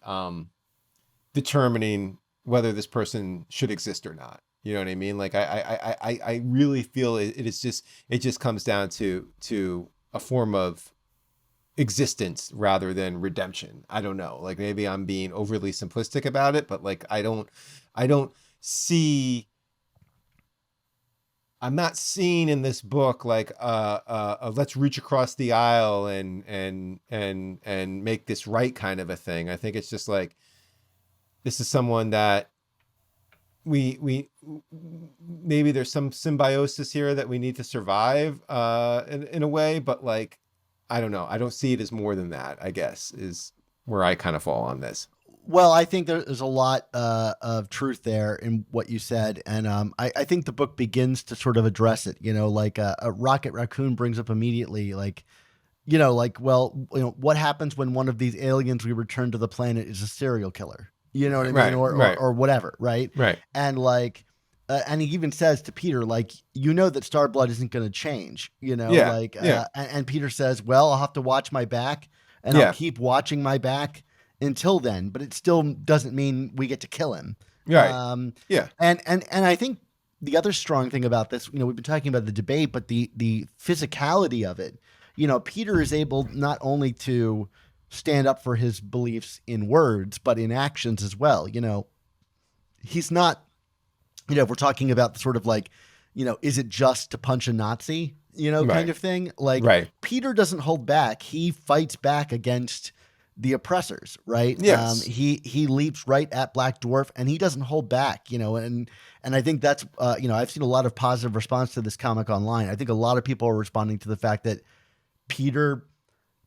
determining whether this person should exist or not. You know what I mean? Like, I really feel it just comes down to a form of existence rather than redemption. I don't know. Like, maybe I'm being overly simplistic about it, but, like, I don't see. I'm not seeing in this book, like, let's reach across the aisle and make this right kind of a thing. I think it's just like, this is someone that we maybe there's some symbiosis here that we need to survive in a way, but, like, I don't know. I don't see it as more than that, I guess, is where I kind of fall on this. Well, I think there's a lot of truth there in what you said, and I think the book begins to sort of address it. Like a Rocket Raccoon brings up immediately, like, well, what happens when one of these aliens we return to the planet is a serial killer? You know what I mean, Right, right, or whatever, right? right. And like, and he even says to Peter, like, that Starblood isn't going to change, Yeah, like, yeah, and Peter says, well, I'll have to watch my back, and I'll yeah. keep watching my back until then, but it still doesn't mean we get to kill him. Right. Um, Yeah. and I think the other strong thing about this, we've been talking about the debate, but the physicality of it, Peter is able not only to stand up for his beliefs in words, but in actions as well. He's not, if we're talking about sort of like, is it just to punch a Nazi, kind Right. of thing? Like, Right. Peter doesn't hold back. He fights back against the oppressors, right? Yes. He leaps right at Black Dwarf, and he doesn't hold back, and I think that's, I've seen a lot of positive response to this comic online. I think a lot of people are responding to the fact that Peter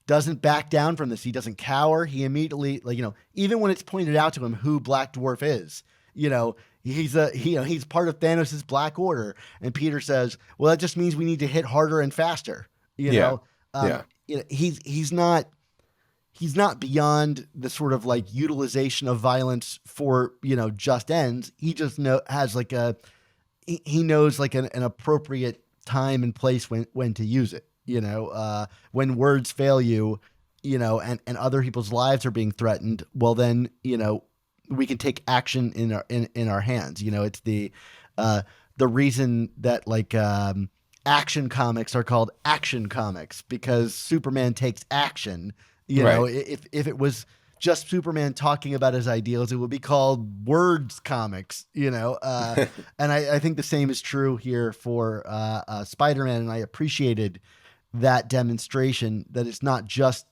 doesn't back down from this. He doesn't cower. He immediately, like, even when it's pointed out to him who Black Dwarf is, he's part of Thanos' Black Order. And Peter says, well, that just means we need to hit harder and faster. Yeah. Yeah. He's not beyond the sort of like utilization of violence for, just ends. He just has like he knows like an appropriate time and place when to use it. When words fail you, and other people's lives are being threatened, well then, we can take action in our hands. It's the reason that like action comics are called action comics, because Superman takes action. Right. If it was just Superman talking about his ideals, it would be called words comics, and I think the same is true here for Spider-Man. And I appreciated that demonstration that it's not just,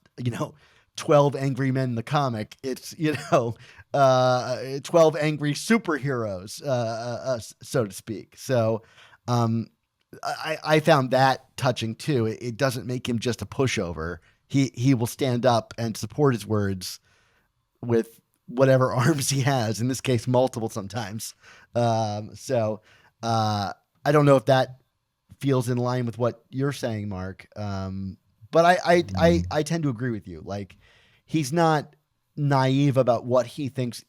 12 angry men in the comic. It's, 12 angry superheroes, so to speak. So I found that touching too. It doesn't make him just a pushover. He will stand up and support his words with whatever arms he has, in this case, multiple sometimes. So I don't know if that feels in line with what you're saying, Mark. But I tend to agree with you. Like, he's not naive about what he thinks,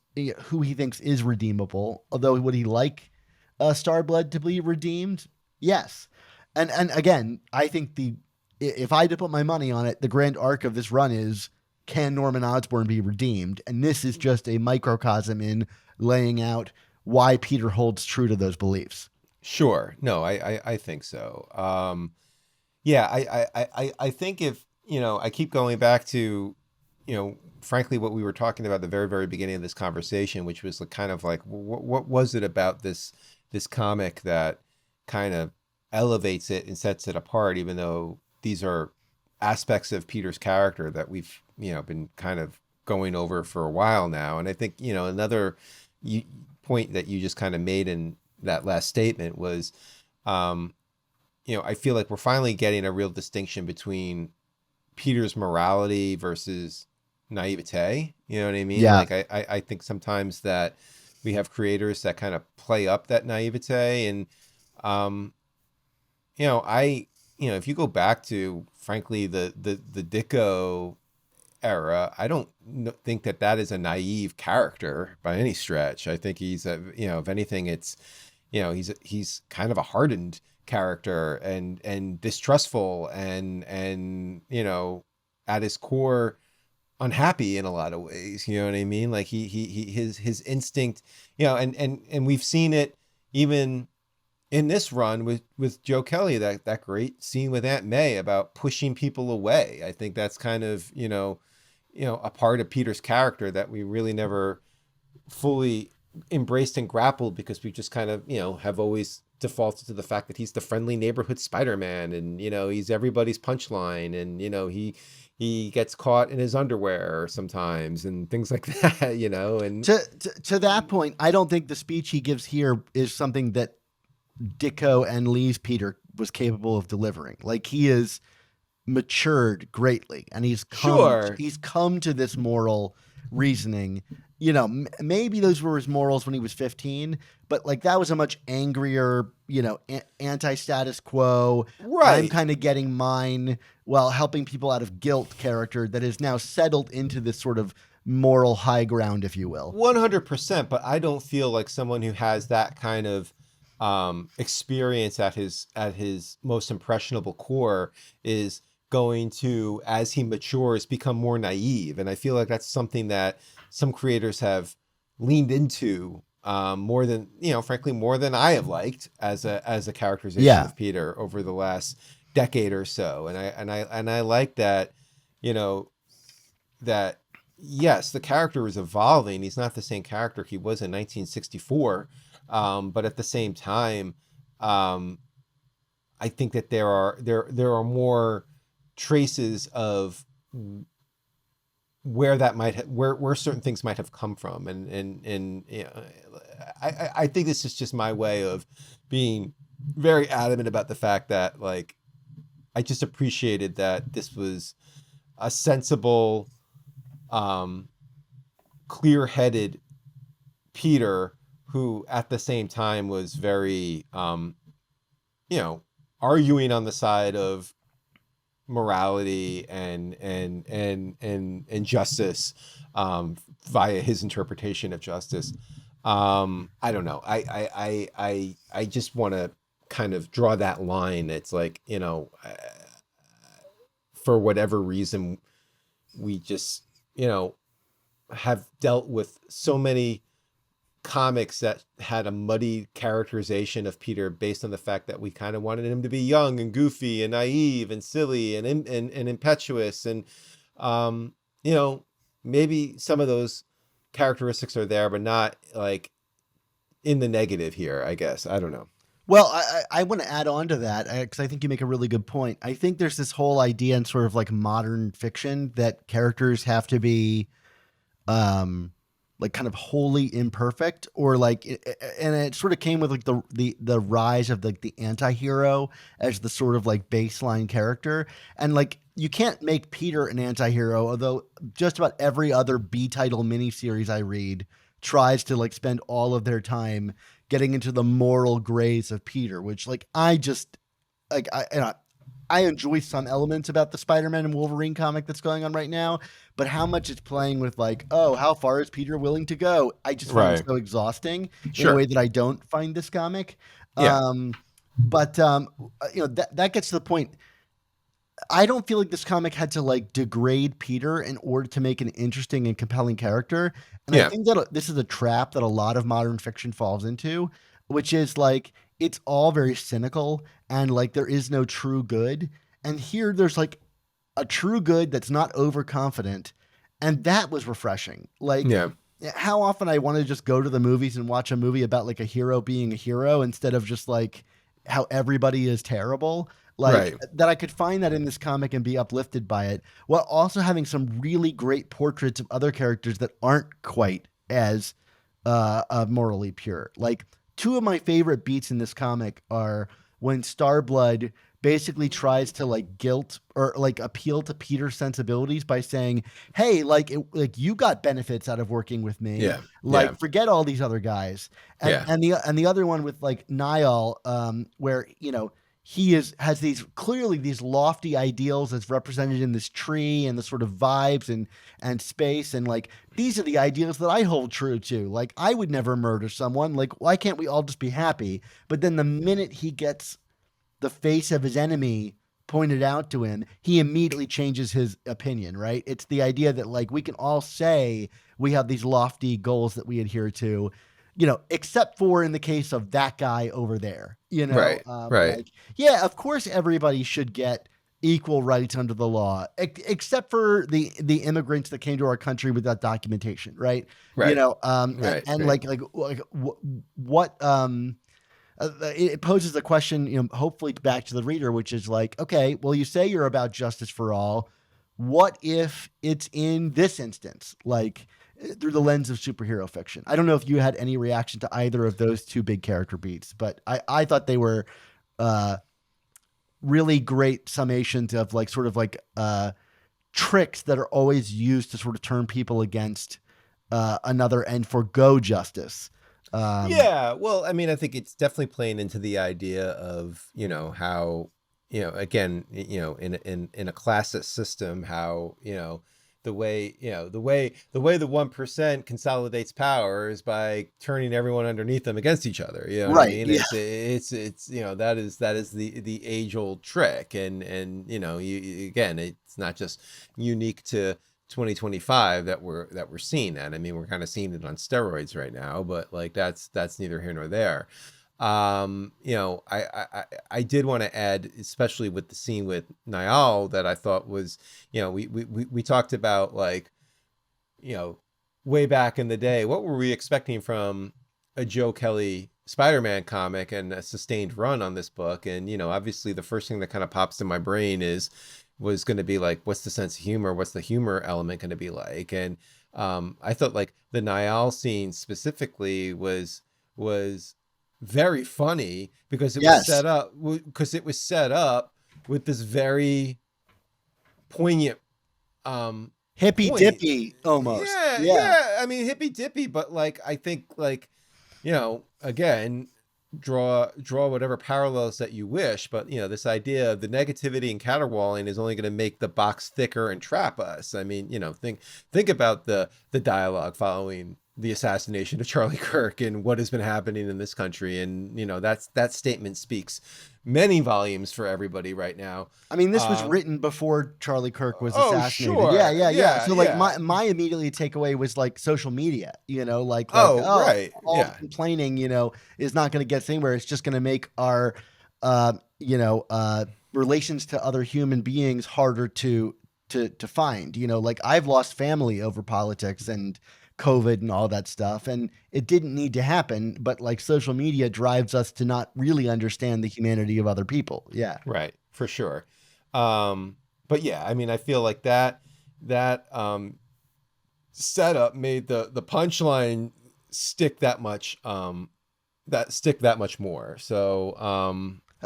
who he thinks is redeemable. Although, would he like Starblood to be redeemed? Yes. And again, I think if I had to put my money on it, the grand arc of this run is, can Norman Osborn be redeemed? And this is just a microcosm in laying out why Peter holds true to those beliefs. Sure. No, I think so. Yeah, I think if, I keep going back to, frankly, what we were talking about at the very, very beginning of this conversation, which was kind of like, what was it about this comic that kind of elevates it and sets it apart, even though these are aspects of Peter's character that we've, been kind of going over for a while now. And I think, another point that you just kind of made in that last statement was, I feel like we're finally getting a real distinction between Peter's morality versus naivete. You know what I mean? Yeah. Like, I think sometimes that we have creators that kind of play up that naivete. And, if you go back to, frankly, the Ditko era, I don't think that is a naive character by any stretch. I think he's if anything, it's, he's kind of a hardened character and distrustful and at his core unhappy in a lot of ways. You know what I mean? Like his instinct, and we've seen it even in this run with Joe Kelly, that great scene with Aunt May about pushing people away. I think that's kind of, a part of Peter's character that we really never fully embraced and grappled, because we just kind of, have always defaulted to the fact that he's the friendly neighborhood Spider-Man, and, he's everybody's punchline, and, he gets caught in his underwear sometimes and things like that, and to that point, I don't think the speech he gives here is something that Ditko and Lee's Peter was capable of delivering. Like, he is matured greatly, and he's come to this moral reasoning, maybe those were his morals when he was 15, but like that was a much angrier, anti-status quo. I'm Right. kind of getting mine while helping people out of guilt character that is now settled into this sort of moral high ground, if you will. 100%, but I don't feel like someone who has that kind of experience at his most impressionable core is going to, as he matures, become more naive. And I feel like that's something that some creators have leaned into more than, frankly, more than I have liked as a characterization Yeah. of Peter over the last decade or so. And I like that, you know, that yes, the character is evolving. He's not the same character he was in 1964, but at the same time, um, I think that there are more traces of where that might where certain things might have come from, and I think this is just my way of being very adamant about the fact that like I just appreciated that this was a sensible, um, clear-headed Peter who at the same time was very you know arguing on the side of morality and justice via his interpretation of justice. I don't know. I just want to kind of draw that line. It's like, for whatever reason, we just, have dealt with so many comics that had a muddy characterization of Peter based on the fact that we kind of wanted him to be young and goofy and naive and silly and impetuous. And, um, you know, maybe some of those characteristics are there, but not like in the negative here, I guess. I don't know. Well, I want to add on to that because I think you make a really good point. I think there's this whole idea in sort of like modern fiction that characters have to be um like kind of wholly imperfect or like and it sort of came with like the rise of like the anti-hero as the sort of like baseline character. And like you can't make Peter an anti-hero, although just about every other B-title miniseries I read tries to like spend all of their time getting into the moral grays of Peter, which like I just like I enjoy some elements about the Spider-Man and Wolverine comic that's going on right now, but how much it's playing with like, oh, how far is Peter willing to go? I just find it Right. so exhausting in a way Sure. that I don't find this comic. Yeah. Um, but that gets to the point. I don't feel like this comic had to like degrade Peter in order to make an interesting and compelling character. And I Yeah. think that this is a trap that a lot of modern fiction falls into, which is like it's all very cynical and like there is no true good. And here there's like a true good that's not overconfident. And that was refreshing. Like Yeah. how often I want to just go to the movies and watch a movie about like a hero being a hero instead of just like how everybody is terrible. Like Right. that I could find that in this comic and be uplifted by it, while also having some really great portraits of other characters that aren't quite as morally pure. Like two of my favorite beats in this comic are when Starblood basically tries to like guilt or like appeal to Peter's sensibilities by saying, "Hey, like you got benefits out of working with me. Yeah. Yeah. Like forget all these other guys." And Yeah. the other one with like Niall, where he has these clearly these lofty ideals as represented in this tree and the sort of vibes and space, and like these are the ideals that I hold true to. Like I would never murder someone. Like why can't we all just be happy? But then the minute he gets the face of his enemy pointed out to him, he immediately changes his opinion, right? It's the idea that like we can all say we have these lofty goals that we adhere to, except for in the case of that guy over there, Right. Right. like, yeah, of course everybody should get equal rights under the law, except for the immigrants that came to our country without documentation, right? Right. And, Right. and Right. like what it poses a question, hopefully back to the reader, which is like, okay, well, you say you're about justice for all. What if it's in this instance, like through the lens of superhero fiction? I don't know if you had any reaction to either of those two big character beats, but I thought they were uh, really great summations of like sort of like tricks that are always used to sort of turn people against another and forgo justice. Yeah, well, I mean, I think it's definitely playing into the idea of, how, again, in a classist system, how, the way the 1% consolidates power is by turning everyone underneath them against each other. You know what I Right. mean? Yeah. It's that is the age old trick. And again, it's not just unique to 2025 that we're seeing that. I mean, we're kind of seeing it on steroids right now, but like that's neither here nor there. I did want to add, especially with the scene with Niall, that I thought was, we talked about, like, way back in the day, what were we expecting from a Joe Kelly Spider-Man comic and a sustained run on this book? And, obviously the first thing that kind of pops in my brain was going to be like, what's the sense of humor? What's the humor element going to be like? And I thought, like, the Niall scene specifically was very funny because it was Yes. set up with this very poignant Hippy point. dippy almost. Yeah, Yeah. yeah. I mean, hippy dippy, but like, I think, like, again, draw whatever parallels that you wish, but this idea of the negativity and caterwauling is only going to make the box thicker and trap us. I mean, think about the dialogue following the assassination of Charlie Kirk and what has been happening in this country, and that statement speaks many volumes for everybody right now. I mean, this was written before Charlie Kirk was Oh, assassinated. sure. Yeah. So like Yeah. my immediately takeaway was like social media, like Oh, right. all the Yeah. complaining, is not going to get us anywhere. It's just going to make our, relations to other human beings harder to find. Like I've lost family over politics and COVID and all that stuff, and it didn't need to happen. But like social media drives us to not really understand the humanity of other people. Yeah. Right, for sure. But yeah, I mean, I feel like that setup made the punchline stick that much more. So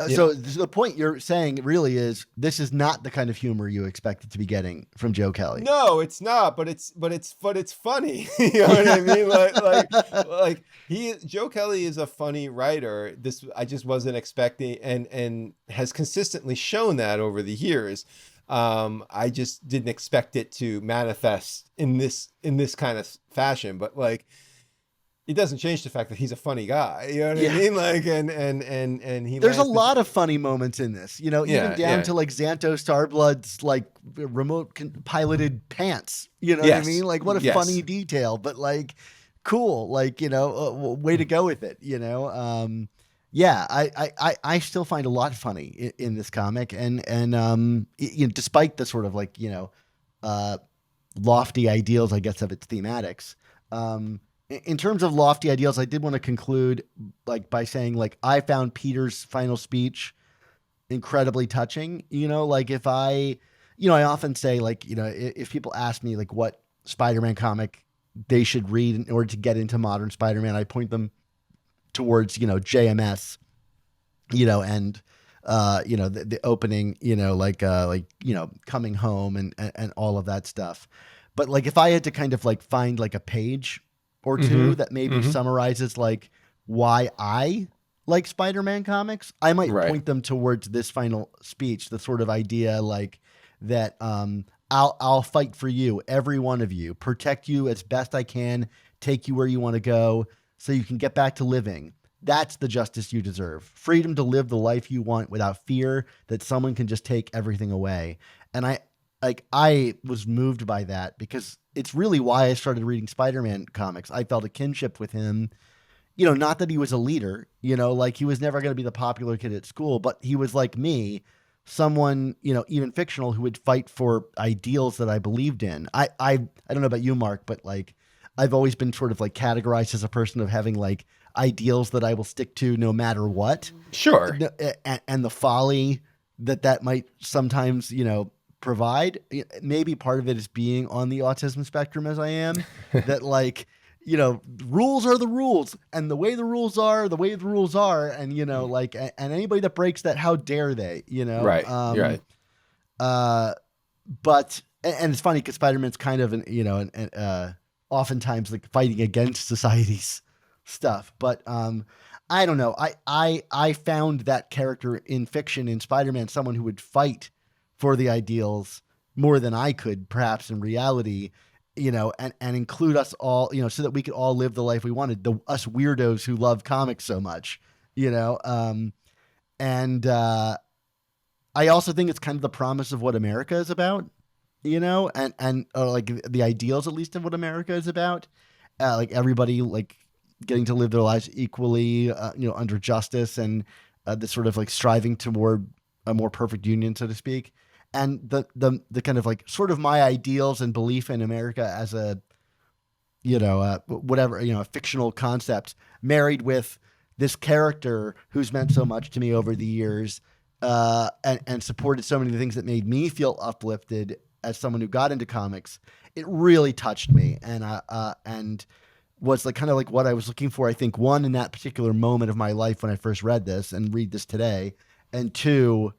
So the point you're saying really is this is not the kind of humor you expected to be getting from Joe Kelly. no, it's not, but it's funny. You know what I mean? Like Joe Kelly is a funny writer. This I just wasn't expecting, and has consistently shown that over the years. I just didn't expect it to manifest in this kind of fashion, but like, it doesn't change the fact that he's a funny guy. You know what I mean? Like, and he There's a lands the- lot of funny moments in this, even Yeah, down yeah. to like Xanto Starblood's like remote piloted pants. You know what I Yes. mean? Like what a Yes. funny detail, but like cool, like, way to go with it, Yeah, I still find a lot funny in this comic, and despite the sort of like lofty ideals, I guess, of its thematics. In terms of lofty ideals, I did want to conclude like by saying like I found Peter's final speech incredibly touching. Like if I often say like if people ask me like what Spider-Man comic they should read in order to get into modern Spider-Man, I point them towards JMS, and the opening, coming home and all of that stuff. But like if I had to kind of like find like a page or two that maybe summarizes like why I like Spider-Man comics, I might Right. point them towards this final speech, the sort of idea like that I'll fight for you, every one of you, protect you as best I can, take you where you want to go so you can get back to living. That's the justice you deserve. Freedom to live the life you want without fear that someone can just take everything away. And I was moved by that because it's really why I started reading Spider-Man comics. I felt a kinship with him. Not that he was a leader, like he was never going to be the popular kid at school, but he was like me, someone, even fictional, who would fight for ideals that I believed in. I don't know about you, Mark, but like I've always been sort of like categorized as a person of having like ideals that I will stick to no matter what. Sure. And the folly that might sometimes, provide. Maybe part of it is being on the autism spectrum as I am, that like, rules are the rules, and the way the rules are, the way the rules are. And, like, and anybody that breaks that, how dare they, Right. Right. But, and it's funny because Spider-Man's kind of oftentimes like fighting against society's stuff. But I don't know. I found that character in fiction in Spider-Man someone who would fight for the ideals more than I could, perhaps in reality, and include us all, so that we could all live the life we wanted. Us weirdos who love comics so much, and I also think it's kind of the promise of what America is about, and like the ideals, at least, of what America is about. Like everybody, like getting to live their lives equally, under justice, and this sort of like striving toward a more perfect union, so to speak. And the kind of like sort of my ideals and belief in America as a, whatever, a fictional concept married with this character who's meant so much to me over the years, and supported so many things that made me feel uplifted as someone who got into comics. It really touched me, and was like kind of like what I was looking for. I think, one, in that particular moment of my life when I first read this and read this today, and two,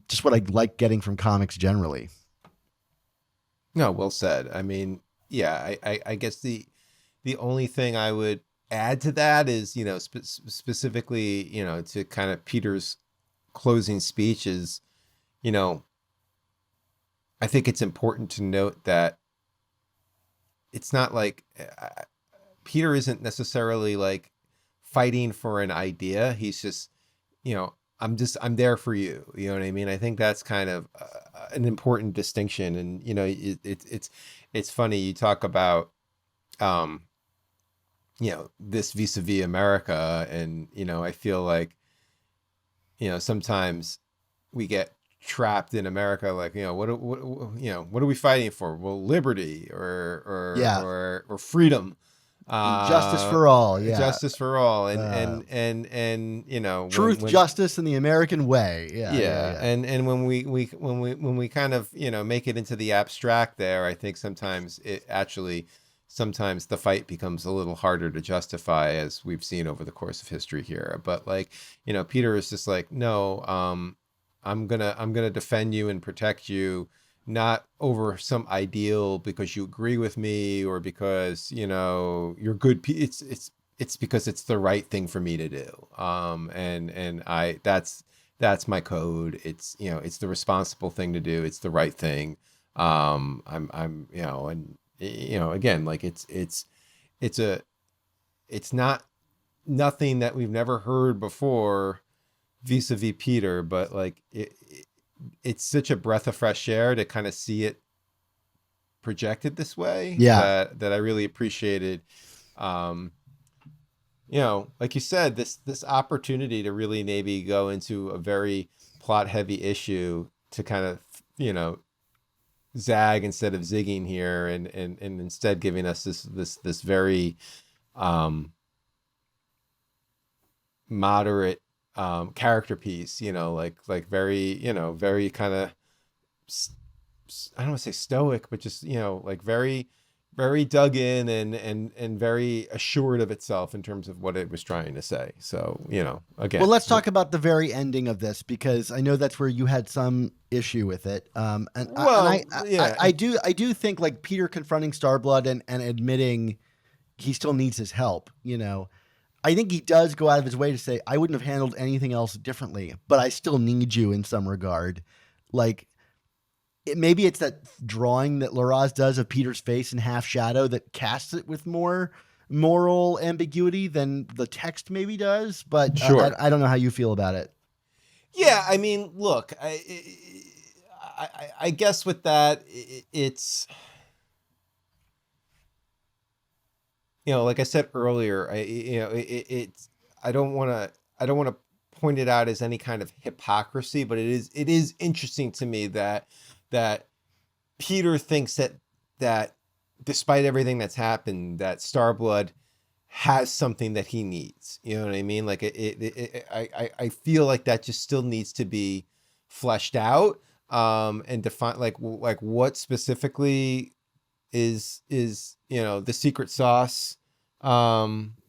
just what I like getting from comics generally. No, well said. I mean, yeah, I guess the only thing I would add to that is, specifically, to kind of Peter's closing speech is, I think it's important to note that it's not like Peter isn't necessarily like fighting for an idea. He's just, I'm there for you. You know what I mean? I think that's kind of an important distinction. And, it's funny. You talk about, this vis-a-vis America. And, I feel like, sometimes we get trapped in America. Like, what are we fighting for? Well, liberty or freedom. Justice for all, yeah. Justice for all, and truth, justice, and the American way, yeah. And when we kind of make it into the abstract there, I think sometimes the fight becomes a little harder to justify, as we've seen over the course of history here. But like, Peter is just like, no, I'm gonna defend you and protect you, not over some ideal because you agree with me or because you're good. It's because it's the right thing for me to do. And that's my code. It's it's the responsible thing to do. It's the right thing. Again, like it's not nothing that we've never heard before vis-a-vis Peter, but like it's such a breath of fresh air to kind of see it projected this way. Yeah. That I really appreciated. Like you said, this opportunity to really maybe go into a very plot heavy issue to kind of, zag instead of zigging here, and instead giving us this very moderate character piece, like very, very kind of, I don't want to say stoic, but just, like very, very dug in and very assured of itself in terms of what it was trying to say. So, again. Well, let's talk about the very ending of this, because I know that's where you had some issue with it. I do think like Peter confronting Starblood and admitting he still needs his help, I think he does go out of his way to say, I wouldn't have handled anything else differently, but I still need you in some regard. Like, maybe it's that drawing that Larraz does of Peter's face in half shadow that casts it with more moral ambiguity than the text maybe does. But sure. I don't know how you feel about it. Yeah, I mean, look, I guess with that, it's... like I said earlier, I don't want to point it out as any kind of hypocrisy, but it is interesting to me that Peter thinks that despite everything that's happened, that Starblood has something that he needs. You know what I mean? Like I feel like that just still needs to be fleshed out, and defined, like what specifically is the secret sauce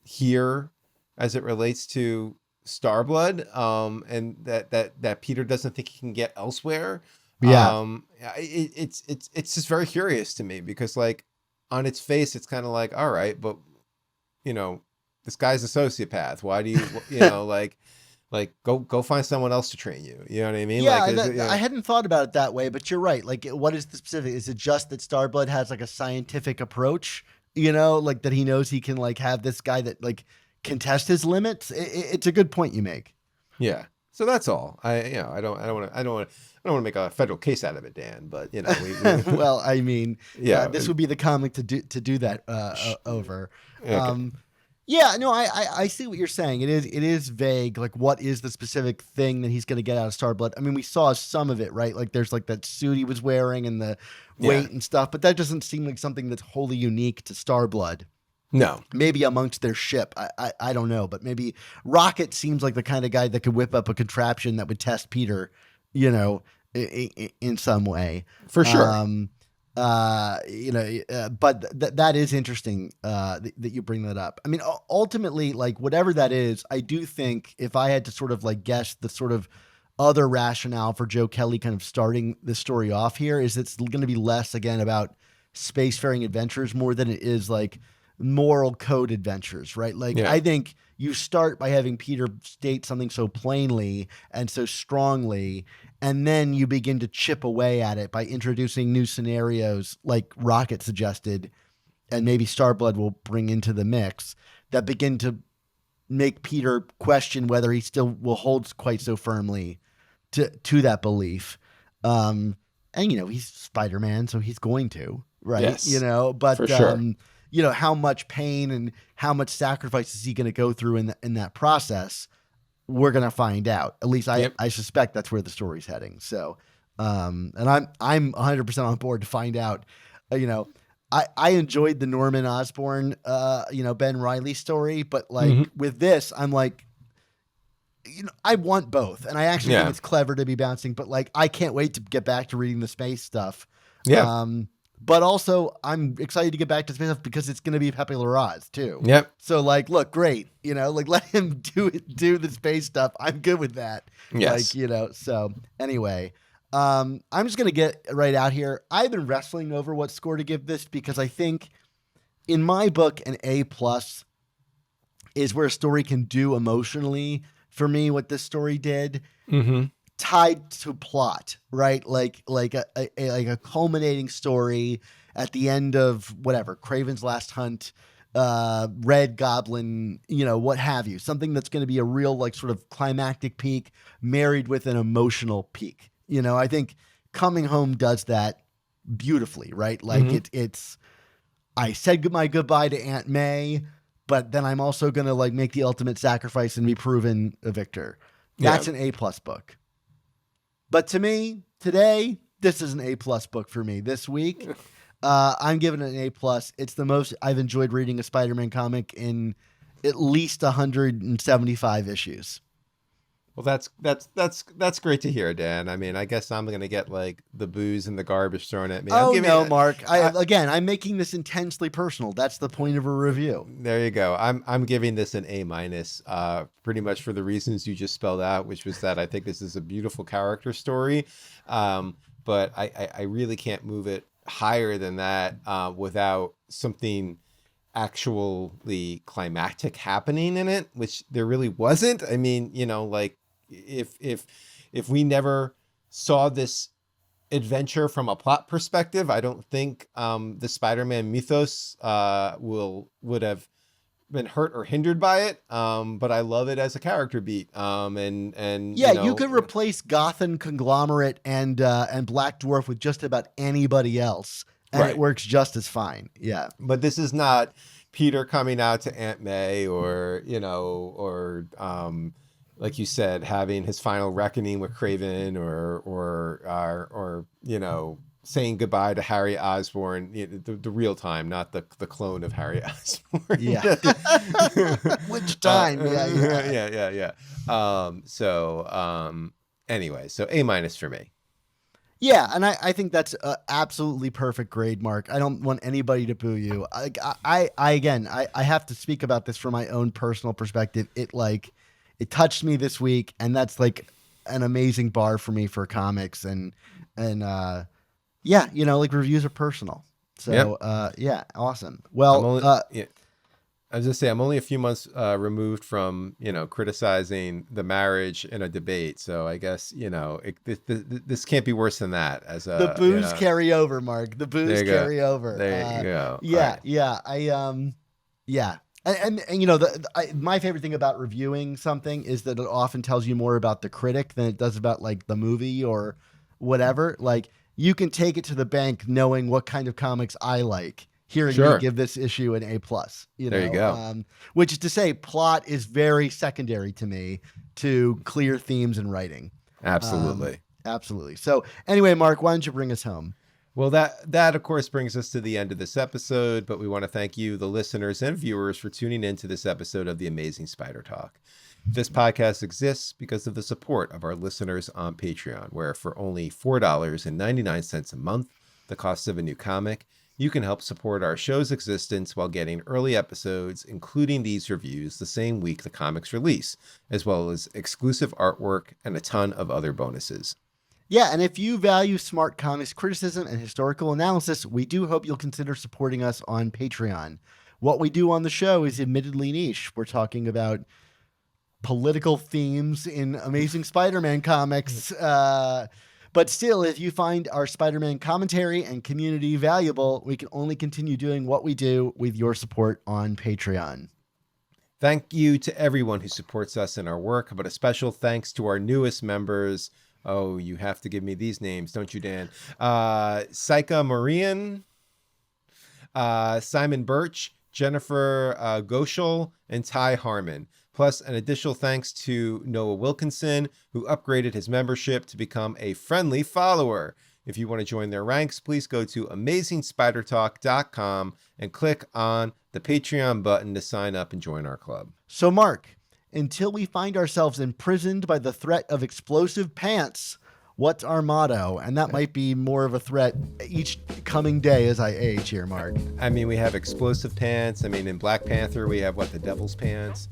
here as it relates to Starblood, and that Peter doesn't think he can get elsewhere. Yeah. It's just very curious to me, because like on its face, it's kind of like, all right, but this guy's a sociopath. Why do you, go find someone else to train you. You know what I mean? Yeah, I hadn't thought about it that way, but you're right. Like, what is the specific? Is it just that Starblood has like a scientific approach? Like that he knows he can like have this guy that like can test his limits. It's a good point you make. Yeah. So that's all. I don't want to make a federal case out of it, Dan. But we well, I mean, yeah, this would be the comic to do that over. Okay. Yeah, no, I see what you're saying. It is vague. Like, what is the specific thing that he's going to get out of Starblood? I mean, we saw some of it, right? Like, there's like that suit he was wearing and the weight and stuff, but that doesn't seem like something that's wholly unique to Starblood. No, maybe amongst their ship. I don't know, but maybe Rocket seems like the kind of guy that could whip up a contraption that would test Peter, in some way. For sure. But that is interesting that you bring that up. I mean, ultimately, like whatever that is, I do think if I had to sort of like guess the sort of other rationale for Joe Kelly kind of starting the story off here is it's going to be less again about spacefaring adventures more than it is like moral code adventures, right? Like, I think you start by having Peter state something so plainly and so strongly, and then you begin to chip away at it by introducing new scenarios like Rocket suggested, and maybe Starblood will bring into the mix that begin to make Peter question whether he still will hold quite so firmly to that belief. And, he's Spider-Man, so he's going to, right? Yes, but for sure. How much pain and how much sacrifice is he going to go through in that process? We're going to find out. At least I suspect that's where the story's heading. So, and I'm 100% on board to find out. I enjoyed the Norman Osborn, Ben Reilly story, but like with this, I'm like, I want both, and I actually think it's clever to be bouncing. But like, I can't wait to get back to reading the space stuff. Yeah. But also, I'm excited to get back to space stuff because it's going to be Pepe Larraz too. Yep. So like, look, great. Like let him do the space stuff. I'm good with that. Yes. Like, so anyway, I'm just going to get right out here. I've been wrestling over what score to give this because I think in my book, an A+ is where a story can do emotionally for me what this story did. Tied to plot, right? Like a culminating story at the end of whatever, Kraven's Last Hunt, Red Goblin, what have you. Something that's going to be a real like sort of climactic peak married with an emotional peak. I think Coming Home does that beautifully, right? Like it's I said my goodbye to Aunt May, but then I'm also going to like make the ultimate sacrifice and be proven a victor. That's an A+ book. But to me, today, this is an A+ book for me. This week, I'm giving it an A+. It's the most I've enjoyed reading a Spider-Man comic in at least 175 issues. Well, that's great to hear, Dan. I mean, I guess I'm gonna get like the booze and the garbage thrown at me. Mark. I'm making this intensely personal. That's the point of a review. There you go. I'm giving this an A-, pretty much for the reasons you just spelled out, which was that I think this is a beautiful character story, but I really can't move it higher than that without something actually climactic happening in it, which there really wasn't. I mean, like if we never saw this adventure from a plot perspective, I don't think the Spider-Man mythos would have been hurt or hindered by it. But I love it as a character beat. And you could replace Gotham Conglomerate and Black Dwarf with just about anybody else, and it works just as fine. Yeah, but this is not Peter coming out to Aunt May, or like you said, having his final reckoning with Kraven, or saying goodbye to Harry Osborn, the real time, not the clone of Harry Osborn. Yeah. Which time? Yeah. Anyway, so A- for me. Yeah, and I think that's an absolutely perfect grade, Mark. I don't want anybody to boo you. I have to speak about this from my own personal perspective. It touched me this week, and that's like an amazing bar for me for comics, and reviews are personal. So, yeah, awesome. Well, I was just say I'm only a few months removed from criticizing the marriage in a debate, so I guess this can't be worse than that. As the booze carry over, Mark. The booze carry over. There you go. Yeah, right. yeah. And my favorite thing about reviewing something is that it often tells you more about the critic than it does about like the movie or whatever. Like you can take it to the bank knowing what kind of comics I like. Hearing me give this issue an A+. There you go. Which is to say, plot is very secondary to me to clear themes and writing. Absolutely. Absolutely. So anyway, Mark, why don't you bring us home? Well, that of course brings us to the end of this episode, but we want to thank you, the listeners and viewers, for tuning in to this episode of the Amazing Spider Talk. This podcast exists because of the support of our listeners on Patreon, where for only $4.99 a month, the cost of a new comic, you can help support our show's existence while getting early episodes, including these reviews, the same week the comics release, as well as exclusive artwork and a ton of other bonuses. Yeah, and if you value smart comics criticism and historical analysis, we do hope you'll consider supporting us on Patreon. What we do on the show is admittedly niche. We're talking about political themes in Amazing Spider-Man comics. But still, if you find our Spider-Man commentary and community valuable, we can only continue doing what we do with your support on Patreon. Thank you to everyone who supports us in our work, but a special thanks to our newest members. Oh, you have to give me these names, don't you, Dan? Saika Marian, Simon Birch, Jennifer Goschel, and Ty Harmon. Plus, an additional thanks to Noah Wilkinson, who upgraded his membership to become a friendly follower. If you want to join their ranks, please go to AmazingSpiderTalk.com and click on the Patreon button to sign up and join our club. So, Mark, until we find ourselves imprisoned by the threat of explosive pants, what's our motto? And that might be more of a threat each coming day as I age here, Mark. I mean, we have explosive pants. I mean, in Black Panther, we have, the devil's pants.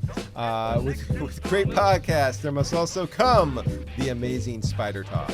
With great podcasts, there must also come the Amazing Spider Talk.